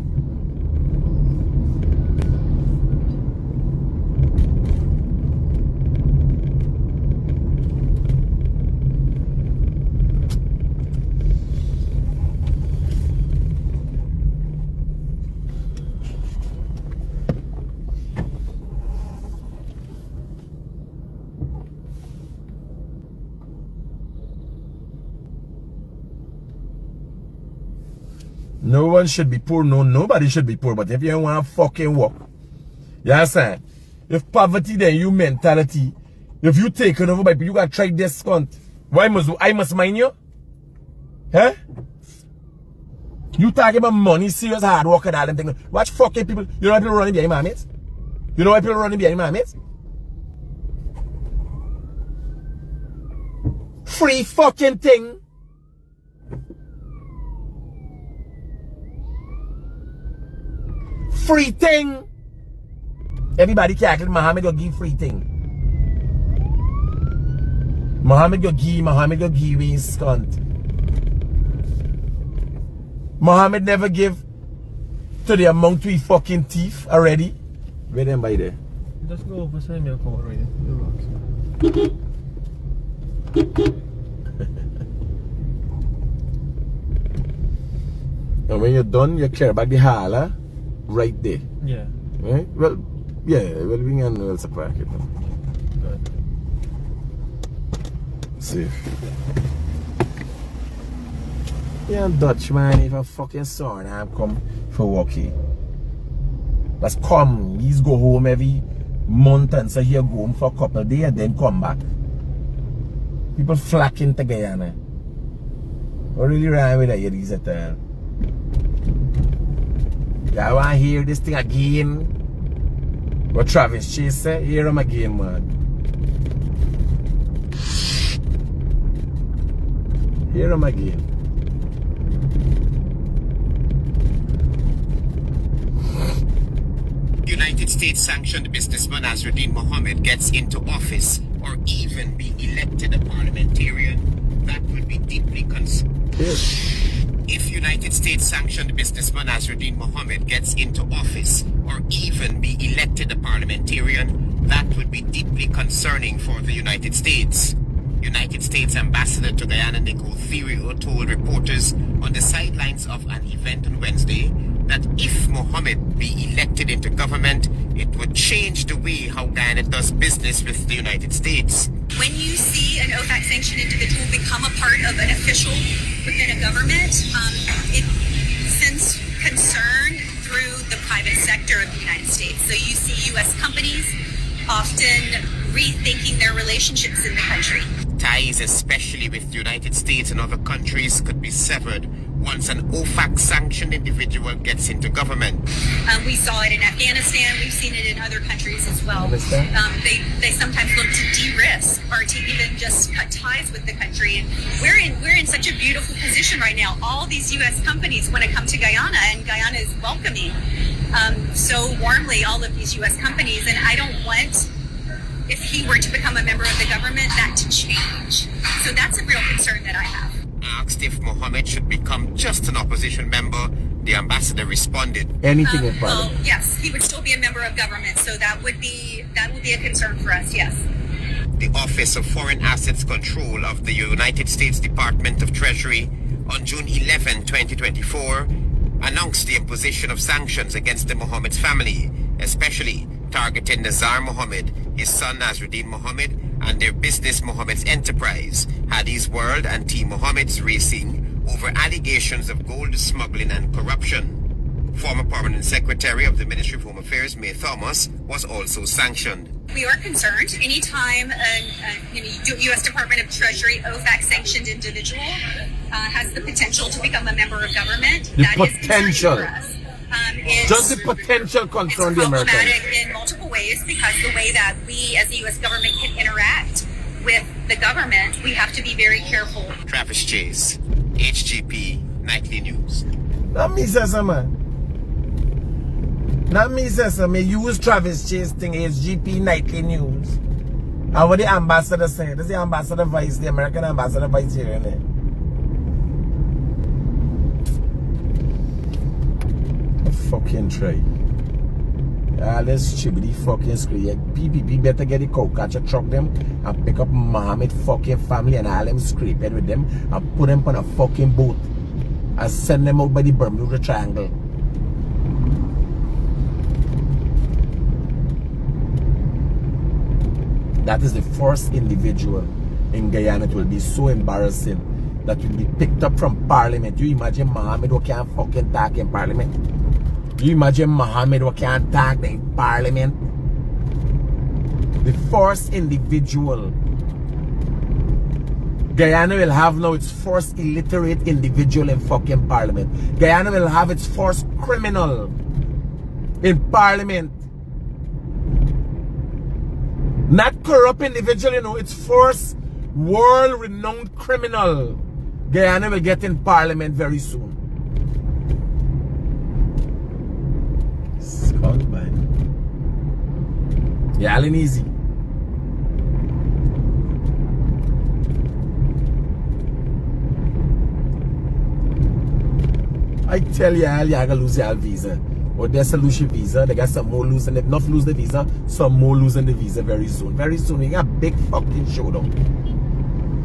No one should be poor. No, nobody should be poor. But if you don't want to fucking work, you understand? If poverty, then you mentality. If you taken over by people, you gotta try this cunt. Why must I must mind you? Huh? You talking about money, serious hard work and all them things. Watch fucking people. You know why people running behind Mohameds? You know why people running behind Mohameds? Free fucking thing. Free thing. Everybody can't. Mohammed will give free thing. Mohammed will give his cunt. Mohammed never give to the amount we fucking thief already. Where them by there? Just go over some milk over right there. And when you're done, you clear back the hall, right there. Yeah. Right? Well, yeah, well, we can also park it now. Good. Safe. Yeah, Dutchman, if a fucking son, I'm come for walking. Let's come. He's go home every month and say he'll go home for a couple of days and then come back. People flocking to Guyana. What really wrong with that? These at all. I want to hear this thing again. What Travis Chase said, hear him again, man. Hear him again. United States sanctioned businessman Azruddin Mohammed gets into office or even be elected a parliamentarian, that would be deeply concerning. Yes. If United States sanctioned businessman Azruddin Mohammed gets into office or even be elected a parliamentarian, that would be deeply concerning for the United States. United States Ambassador to Guyana Nicole Therio told reporters on the sidelines of an event on Wednesday that if Mohammed be elected into government, it would change the way how Guyana does business with the United States. When you see an OFAC sanctioned individual become a part of an official within a government, it sends concern through the private sector of the United States. So you see U.S. companies often rethinking their relationships in the country. Ties, especially with the United States and other countries, could be severed once an OFAC-sanctioned individual gets into government. We saw it in Afghanistan. We've seen it in other countries as well. Understand? They sometimes look to de-risk or to even just cut ties with the country. And we're in such a beautiful position right now. All these U.S. companies want to come to Guyana, and Guyana is welcoming so warmly all of these U.S. companies. And I don't want, if he were to become a member of the government, that to change. So that's a real concern that I have. Asked if Mohamed should become just an opposition member, the ambassador responded, Anything in well, Parliament. yes, he would still be a member of government, so that would be a concern for us. Yes. The Office of Foreign Assets Control of the United States Department of Treasury on June 11, 2024, announced the imposition of sanctions against the Mohameds family, especially targeting Nazar Mohamed, his son Nasruddin Mohamed, and their business Mohameds Enterprise, Hadi's World and Team Mohameds Racing, over allegations of gold smuggling and corruption. Former Permanent Secretary of the Ministry of Home Affairs, May Thomas, was also sanctioned. We are concerned anytime a U.S. Department of Treasury OFAC-sanctioned individual has the potential to become a member of government. The that is potential. concerning for us. Just the potential concern the Americans. It's problematic in multiple ways because the way that we as the U.S. government can interact with the government, we have to be very careful. Travis Chase, HGP Nightly News. Not me say so, man. Not me say so. Me use Travis Chase thing, HGP Nightly News. And what the ambassador say? This is the ambassador vice, the American ambassador vice here, innit? Fucking try. Let's chibby fucking scream. PPP better get the cow catcher truck them and pick up Mohammed fucking family and all them scrape it with them and put them on a fucking boat and send them out by the Bermuda Triangle. That is the first individual in Guyana. It will be so embarrassing that will be picked up from Parliament. You imagine Mohammed who can't fucking talk in Parliament? You imagine Mohammed who can't talk in Parliament? The first individual. Guyana will have now its first illiterate individual in fucking Parliament. Guyana will have its first criminal in Parliament. Not corrupt individual, you know, its first world-renowned criminal. Guyana will get in Parliament very soon. Man. Yeah, all in easy. I tell you, all gonna lose your visa. Or there's a Lucia visa. They got some more losing. If not lose the visa, some more losing the visa very soon. Very soon, we got a big fucking showdown.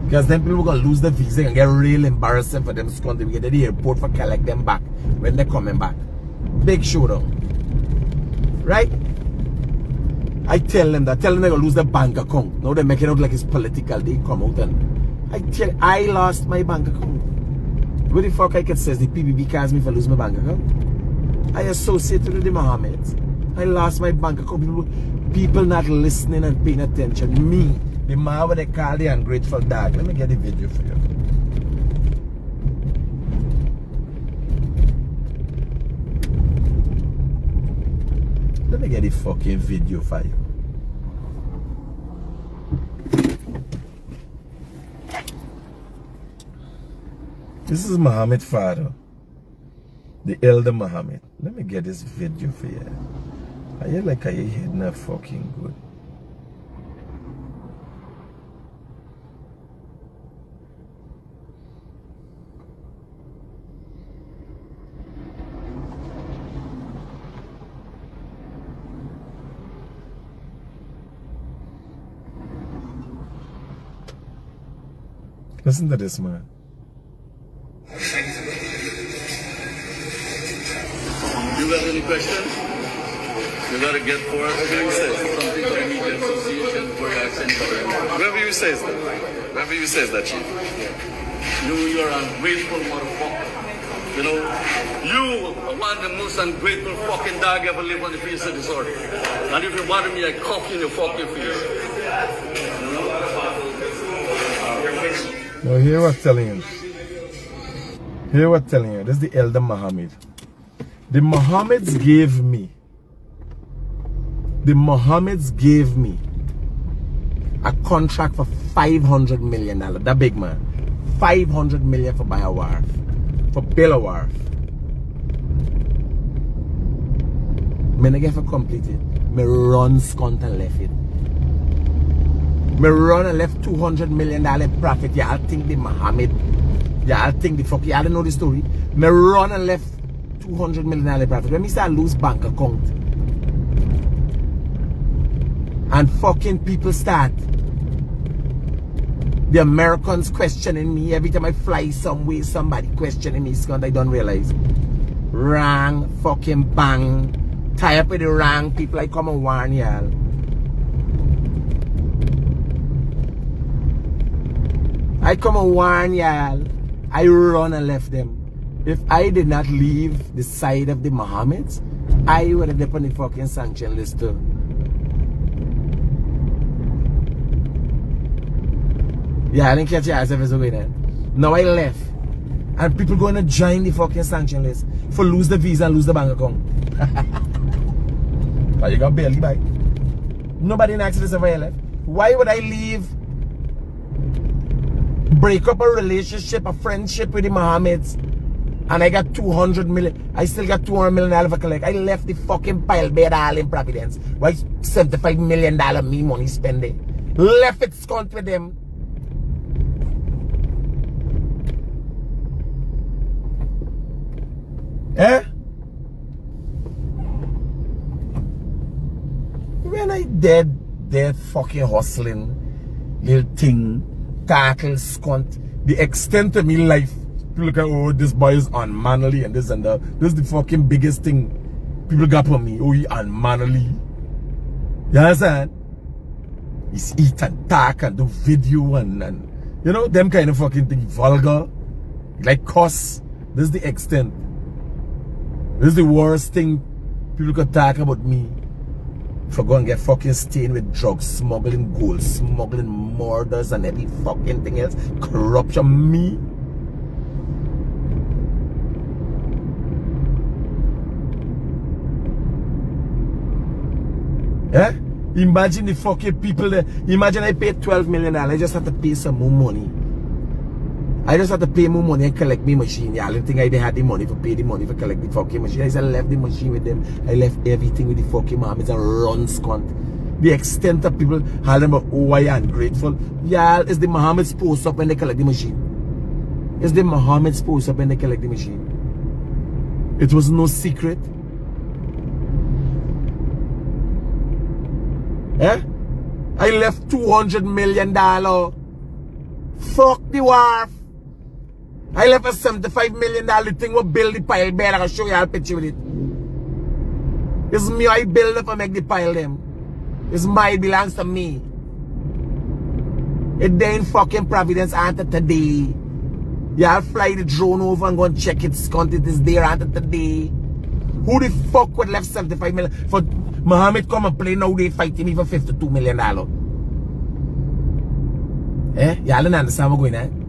Because then people are gonna lose the visa and get real embarrassing for them to come to get to the airport for collect them back when they're coming back. Big showdown. Right? I tell them that. Tell them they're going to lose their bank account. Now they're making it out like it's political. They come out and I lost my bank account. What the fuck I can say? The PBB caused me for losing my bank account? I associated with the Mohameds. I lost my bank account. People not listening and paying attention. Me, the man what they call the ungrateful dog. Let me get the video for you. Let me get the fucking video for you. This is Mohammed's father, the elder Mohammed. Let me get this video for you. Are you like, are you hitting a fucking good? Listen to this, man. You got any questions? You gotta get for it. Whatever you say. Something to the media association for your accent. Whatever you says that. Whatever you says that, Chief. You're an ungrateful motherfucker. You know, you are one of the most ungrateful fucking dog ever lived on the face of this earth. And if you bother me, I cough you in your fucking face. Well, here I'm telling you. Here what telling you, this is the elder Mohammed. The Mohammeds gave me a contract for $500 million. That big man. $500 million for buy a wharf. For build a wharf. Me not get for completed. Me run scunt and left it. Me run and left $200 million profit. Y'all think the Mohammed. Y'all think the fuck. Y'all don't know the story. Me run and left $200 million profit. When me start lose bank account. And fucking people start. The Americans questioning me. Every time I fly somewhere, somebody questioning me. Scunt, I don't realize. Wrong fucking bang. Tie up with the wrong people. I come and warn y'all. I come and warn y'all. I run and left them. If I did not leave the side of the Mohammeds, I would have been on the fucking sanction list too. Yeah, I didn't catch your ass if it's away then. Now I left. And people going to join the fucking sanction list for lose the visa and lose the bank account. But you got barely by. Nobody in accidents ever left. Why would I leave? Break up a relationship, a friendship with the Mohammeds, and I got 200 million. I still got $200 million for collect. I left the fucking pile bed all in Providence. Why $75 million me money spending? Left it scunt with them. Eh? When I dead fucking hustling, little thing, tackle, scunt, the extent of my life, people look at, oh, this boy is unmanly and this and that. This is the fucking biggest thing people got for me. Oh, he unmanly. You understand? He's eat and talk and do video and you know, them kind of fucking thing, vulgar, like cuss. This is the extent. This is the worst thing people could talk about me. For go and get fucking stained with drugs, smuggling gold, smuggling murders and every fucking thing else. Corruption, me. Yeah? Imagine the fucking people there. Imagine I paid $12 million. I just have to pay some more money. I just have to pay more money and collect my machine. Yeah, I didn't think I had the money for pay the money for collect the fucking machine. I left the machine with them. I left everything with the fucking Mohammeds and run scunt. The extent of people had them, oh, I am grateful. Yeah, is the Mohammeds post up when they collect the machine? Is the Mohammeds post up when they collect the machine? It was no secret. Eh? I left $200 million. Fuck the wharf. I left a $75 million thing will build the pile bed. I can show you a picture with it. It's me, I build it for make the pile them. It's my, it belongs to me. It there in fucking Providence until today. Y'all fly the drone over and go and check it. It is there until today. Who the fuck would left $75 million for Mohammed come and play now they fighting me for $52 million? Eh? Y'all don't understand what's going on?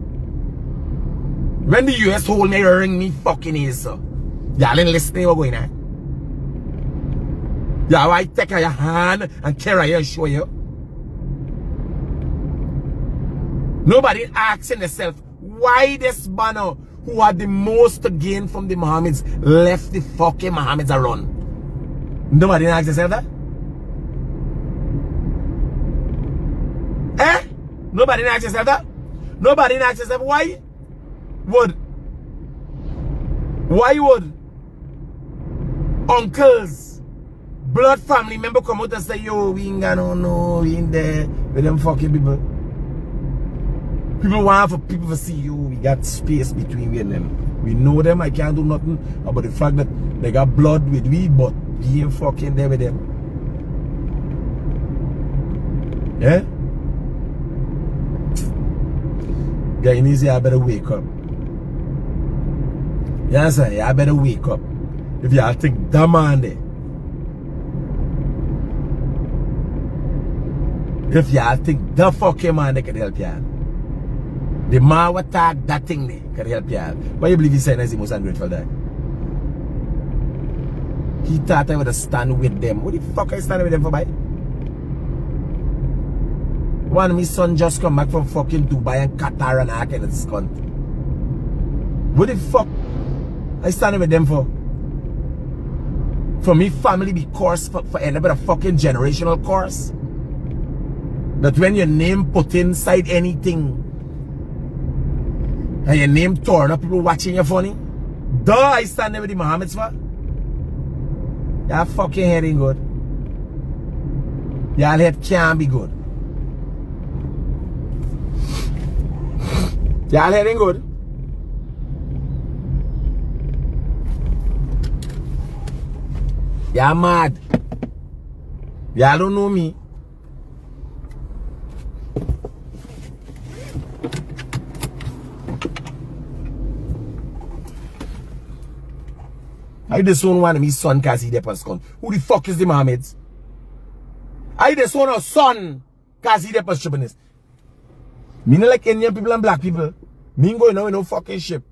When the US hold me, ring me fucking ears, so. Y'all ain't listening what's going on? Y'all I take your hand and carry you and show you. Nobody asking themselves why this banner who had the most to gain from the Mohammeds left the fucking Mohammeds around. Nobody asks themselves that? Eh? Nobody asks themselves that? Nobody asks themselves why would uncles, blood family member come out and say, yo, we ain't got no, we ain't there with them fucking people. People want for people to see you, we got space between we and them. We know them, I can't do nothing about the fact that they got blood with we, but we ain't fucking there with them. Yeah? Guyanese, I better wake up. You understand? Y'all better wake up. If y'all think that man there. If y'all think the fucking man they can help y'all. The man will tag that thing there can help y'all. Why you believe he said is the most ungrateful guy? He thought I would stand with them. What the fuck I stand with them for, boy? One of my son just come back from fucking Dubai and Qatar and acting in this country. What the fuck I stand with them for? For me family be course for end up with a fucking generational course. That when your name put inside anything and your name torn up, people watching you funny. Duh, I stand there with the Mohameds for. Y'all fucking head ain't good. Y'all head can't be good. Y'all head ain't good. Y'all mad. Y'all don't know me. I just don't want my son cause he dep on scum. Who the fuck is the Mohameds? I just want a son cause he dep on stubbornness. Me not like Indian people and black people. Me ain't going now with no fucking ship.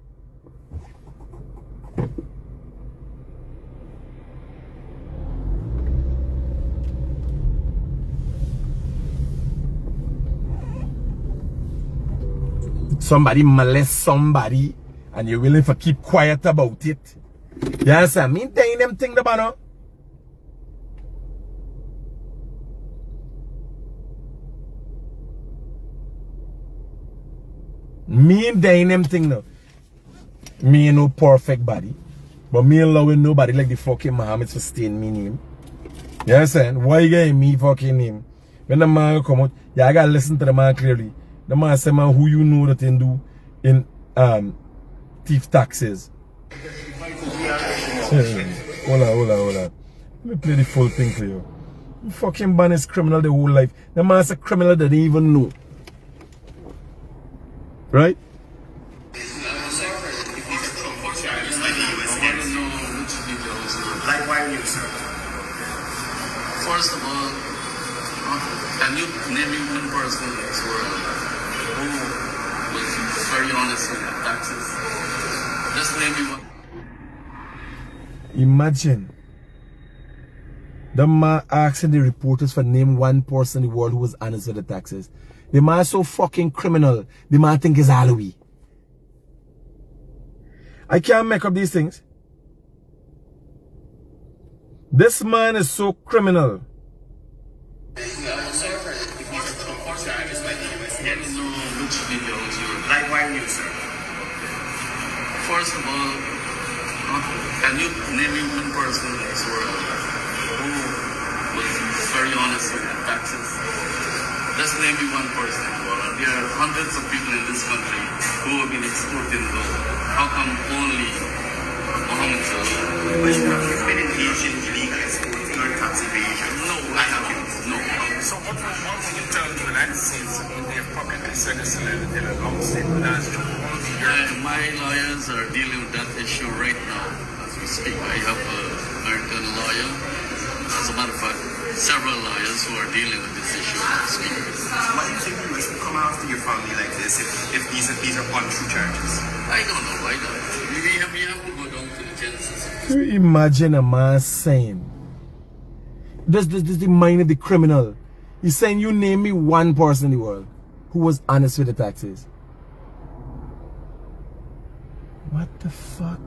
Somebody molest somebody and you're willing to keep quiet about it. You understand? Me telling them things about now. Me telling them things now. Me ain't no perfect body. But me ain't loving nobody like the fucking Mohameds for staying me name. You understand? Why you getting me fucking name? When the man come out, yeah, I gotta listen to the man clearly. The man say, man, who you know that they do in thief taxes. Hold on. Let me play the full thing for you. You fucking ban is criminal the whole life. The man's a criminal that they even know. Right? Like why you, sir? First of all, can you name me one person in this world who was very honest with taxes? Just name me one. Imagine the man asking the reporters for name one person in the world who was honest with the taxes. The man is so fucking criminal. The man think is Halloween. I can't make up these things. This man is so criminal. Like why you, sir? First of all, can you name me one person in this world who was very honest with taxes? Just name me one person in the world. There are hundreds of people in this country who have been extorting gold. How come only Mohameds alone? But you have been engaged in illegal exporting or tax evasion. No, I haven't. No. So what would you tell the United States in their publicly said this in a long statement as to My lawyers are dealing with that issue right now as we speak. I have an American lawyer. As a matter of fact, several lawyers who are dealing with this issue as we speak. Why do you think the US will come after your family like this if these are untrue charges? I don't know. We have to go down to the genesis. Can you imagine a man saying, this is the mind of the criminal. He's saying, you name me one person in the world who was honest with the taxes. What the fuck?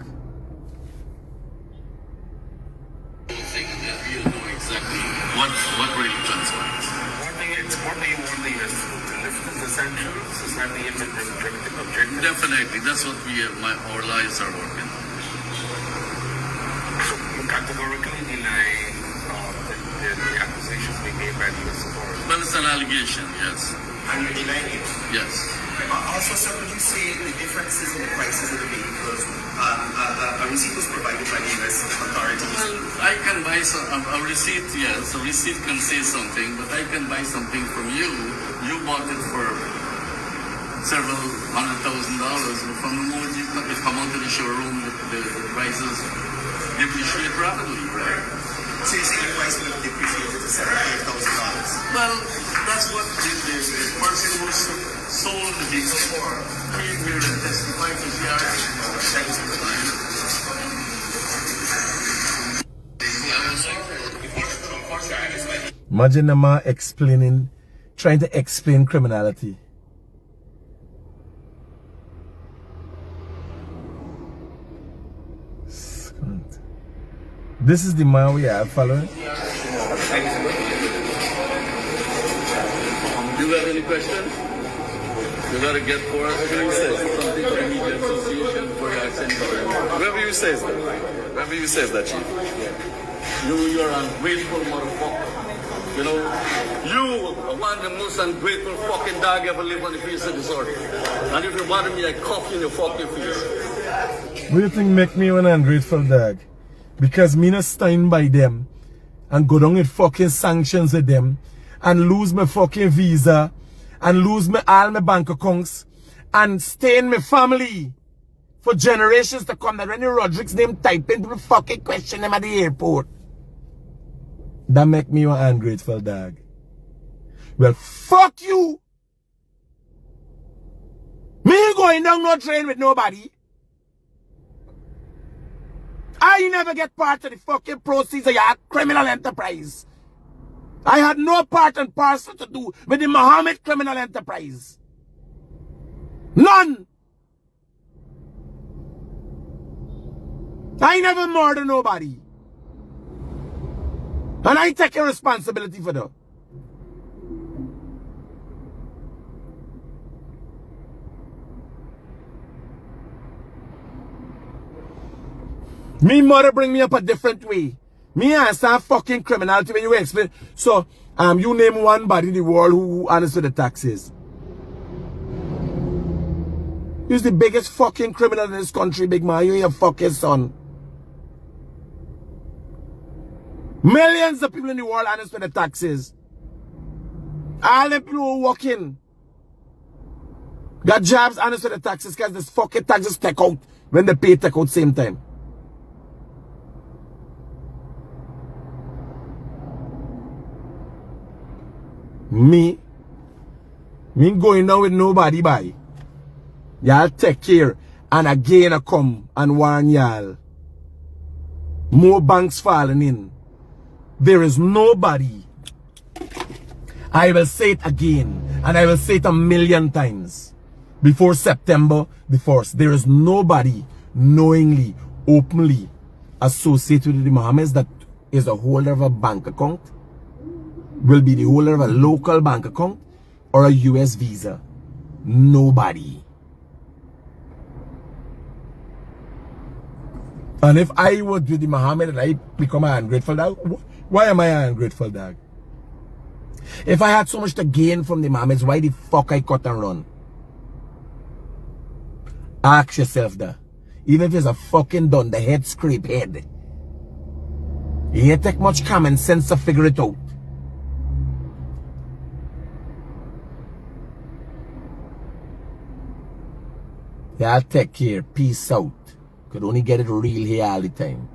You know exactly what really transpires. what do you want the US to lift the sanctions? Is that the objective? Definitely, that's what our lawyers are working on. So you categorically deny the accusations being made by the US authorities? Well, it's an allegation, yes. And you're denying it? Yes. Also, sir, would you say the differences in the prices of the vehicles, a receipt was provided by the US authorities? Well, I can buy a receipt, yes. A receipt can say something, but I can buy something from you. You bought it for several $100,000, but from the moment it come out to the showroom, the prices depreciate rapidly, right? So you're saying the price will have depreciated to $78,000? Well, that's what the person who sold the vehicle for came here and testified to the argument. Imagine the man trying to explain criminality. This is the man we are following. Do you have any questions? You gotta get for us. Whatever you say, something to the media association for your accent. Whoever you says that. Whoever you says that, Chief. You're ungrateful motherfucker. You know, you are one of the most ungrateful fucking dog ever lived on the face of this earth. And if you bother me, I cough you in your fucking face. What do you think make me an ungrateful dog? Because me not stand by them and go down with fucking sanctions with them and lose my fucking visa and lose all my bank accounts and stain my family for generations to come. That when Roderick's name type into the fucking question him at the airport. That make me an ungrateful dog. Well, fuck you. Me going down no train with nobody. I never get part of the fucking proceeds of your criminal enterprise. I had no part and parcel to do with the Mohammed criminal enterprise. None. I never murdered nobody. And I take responsibility for that. Me mother bring me up a different way. Me understand fucking criminality when you explain. So, you name one body in the world who answers the taxes. He's the biggest fucking criminal in this country, big man. You your fucking son. Millions of people in the world answer the taxes. All the people who work in got jobs answer the taxes because this fucking taxes take out when they pay take out same time. Me going down with nobody by. Y'all take care. And again I come and warn y'all. More banks falling in. There is nobody. I will say it again. And I will say it 1,000,000 times. Before September the 1st. There is nobody knowingly, openly associated with the Mohameds that is a holder of a bank account. Will be the holder of a local bank account or a US visa. Nobody. And if I was with the Mohammed and I become an ungrateful dog, why am I an ungrateful dog? If I had so much to gain from the Mohammeds, why the fuck I cut and run? Ask yourself that. Even if it's a fucking done, the head scrape head. You ain't take much common sense to figure it out. Y'all take care. Peace out. Could only get it real here all the time.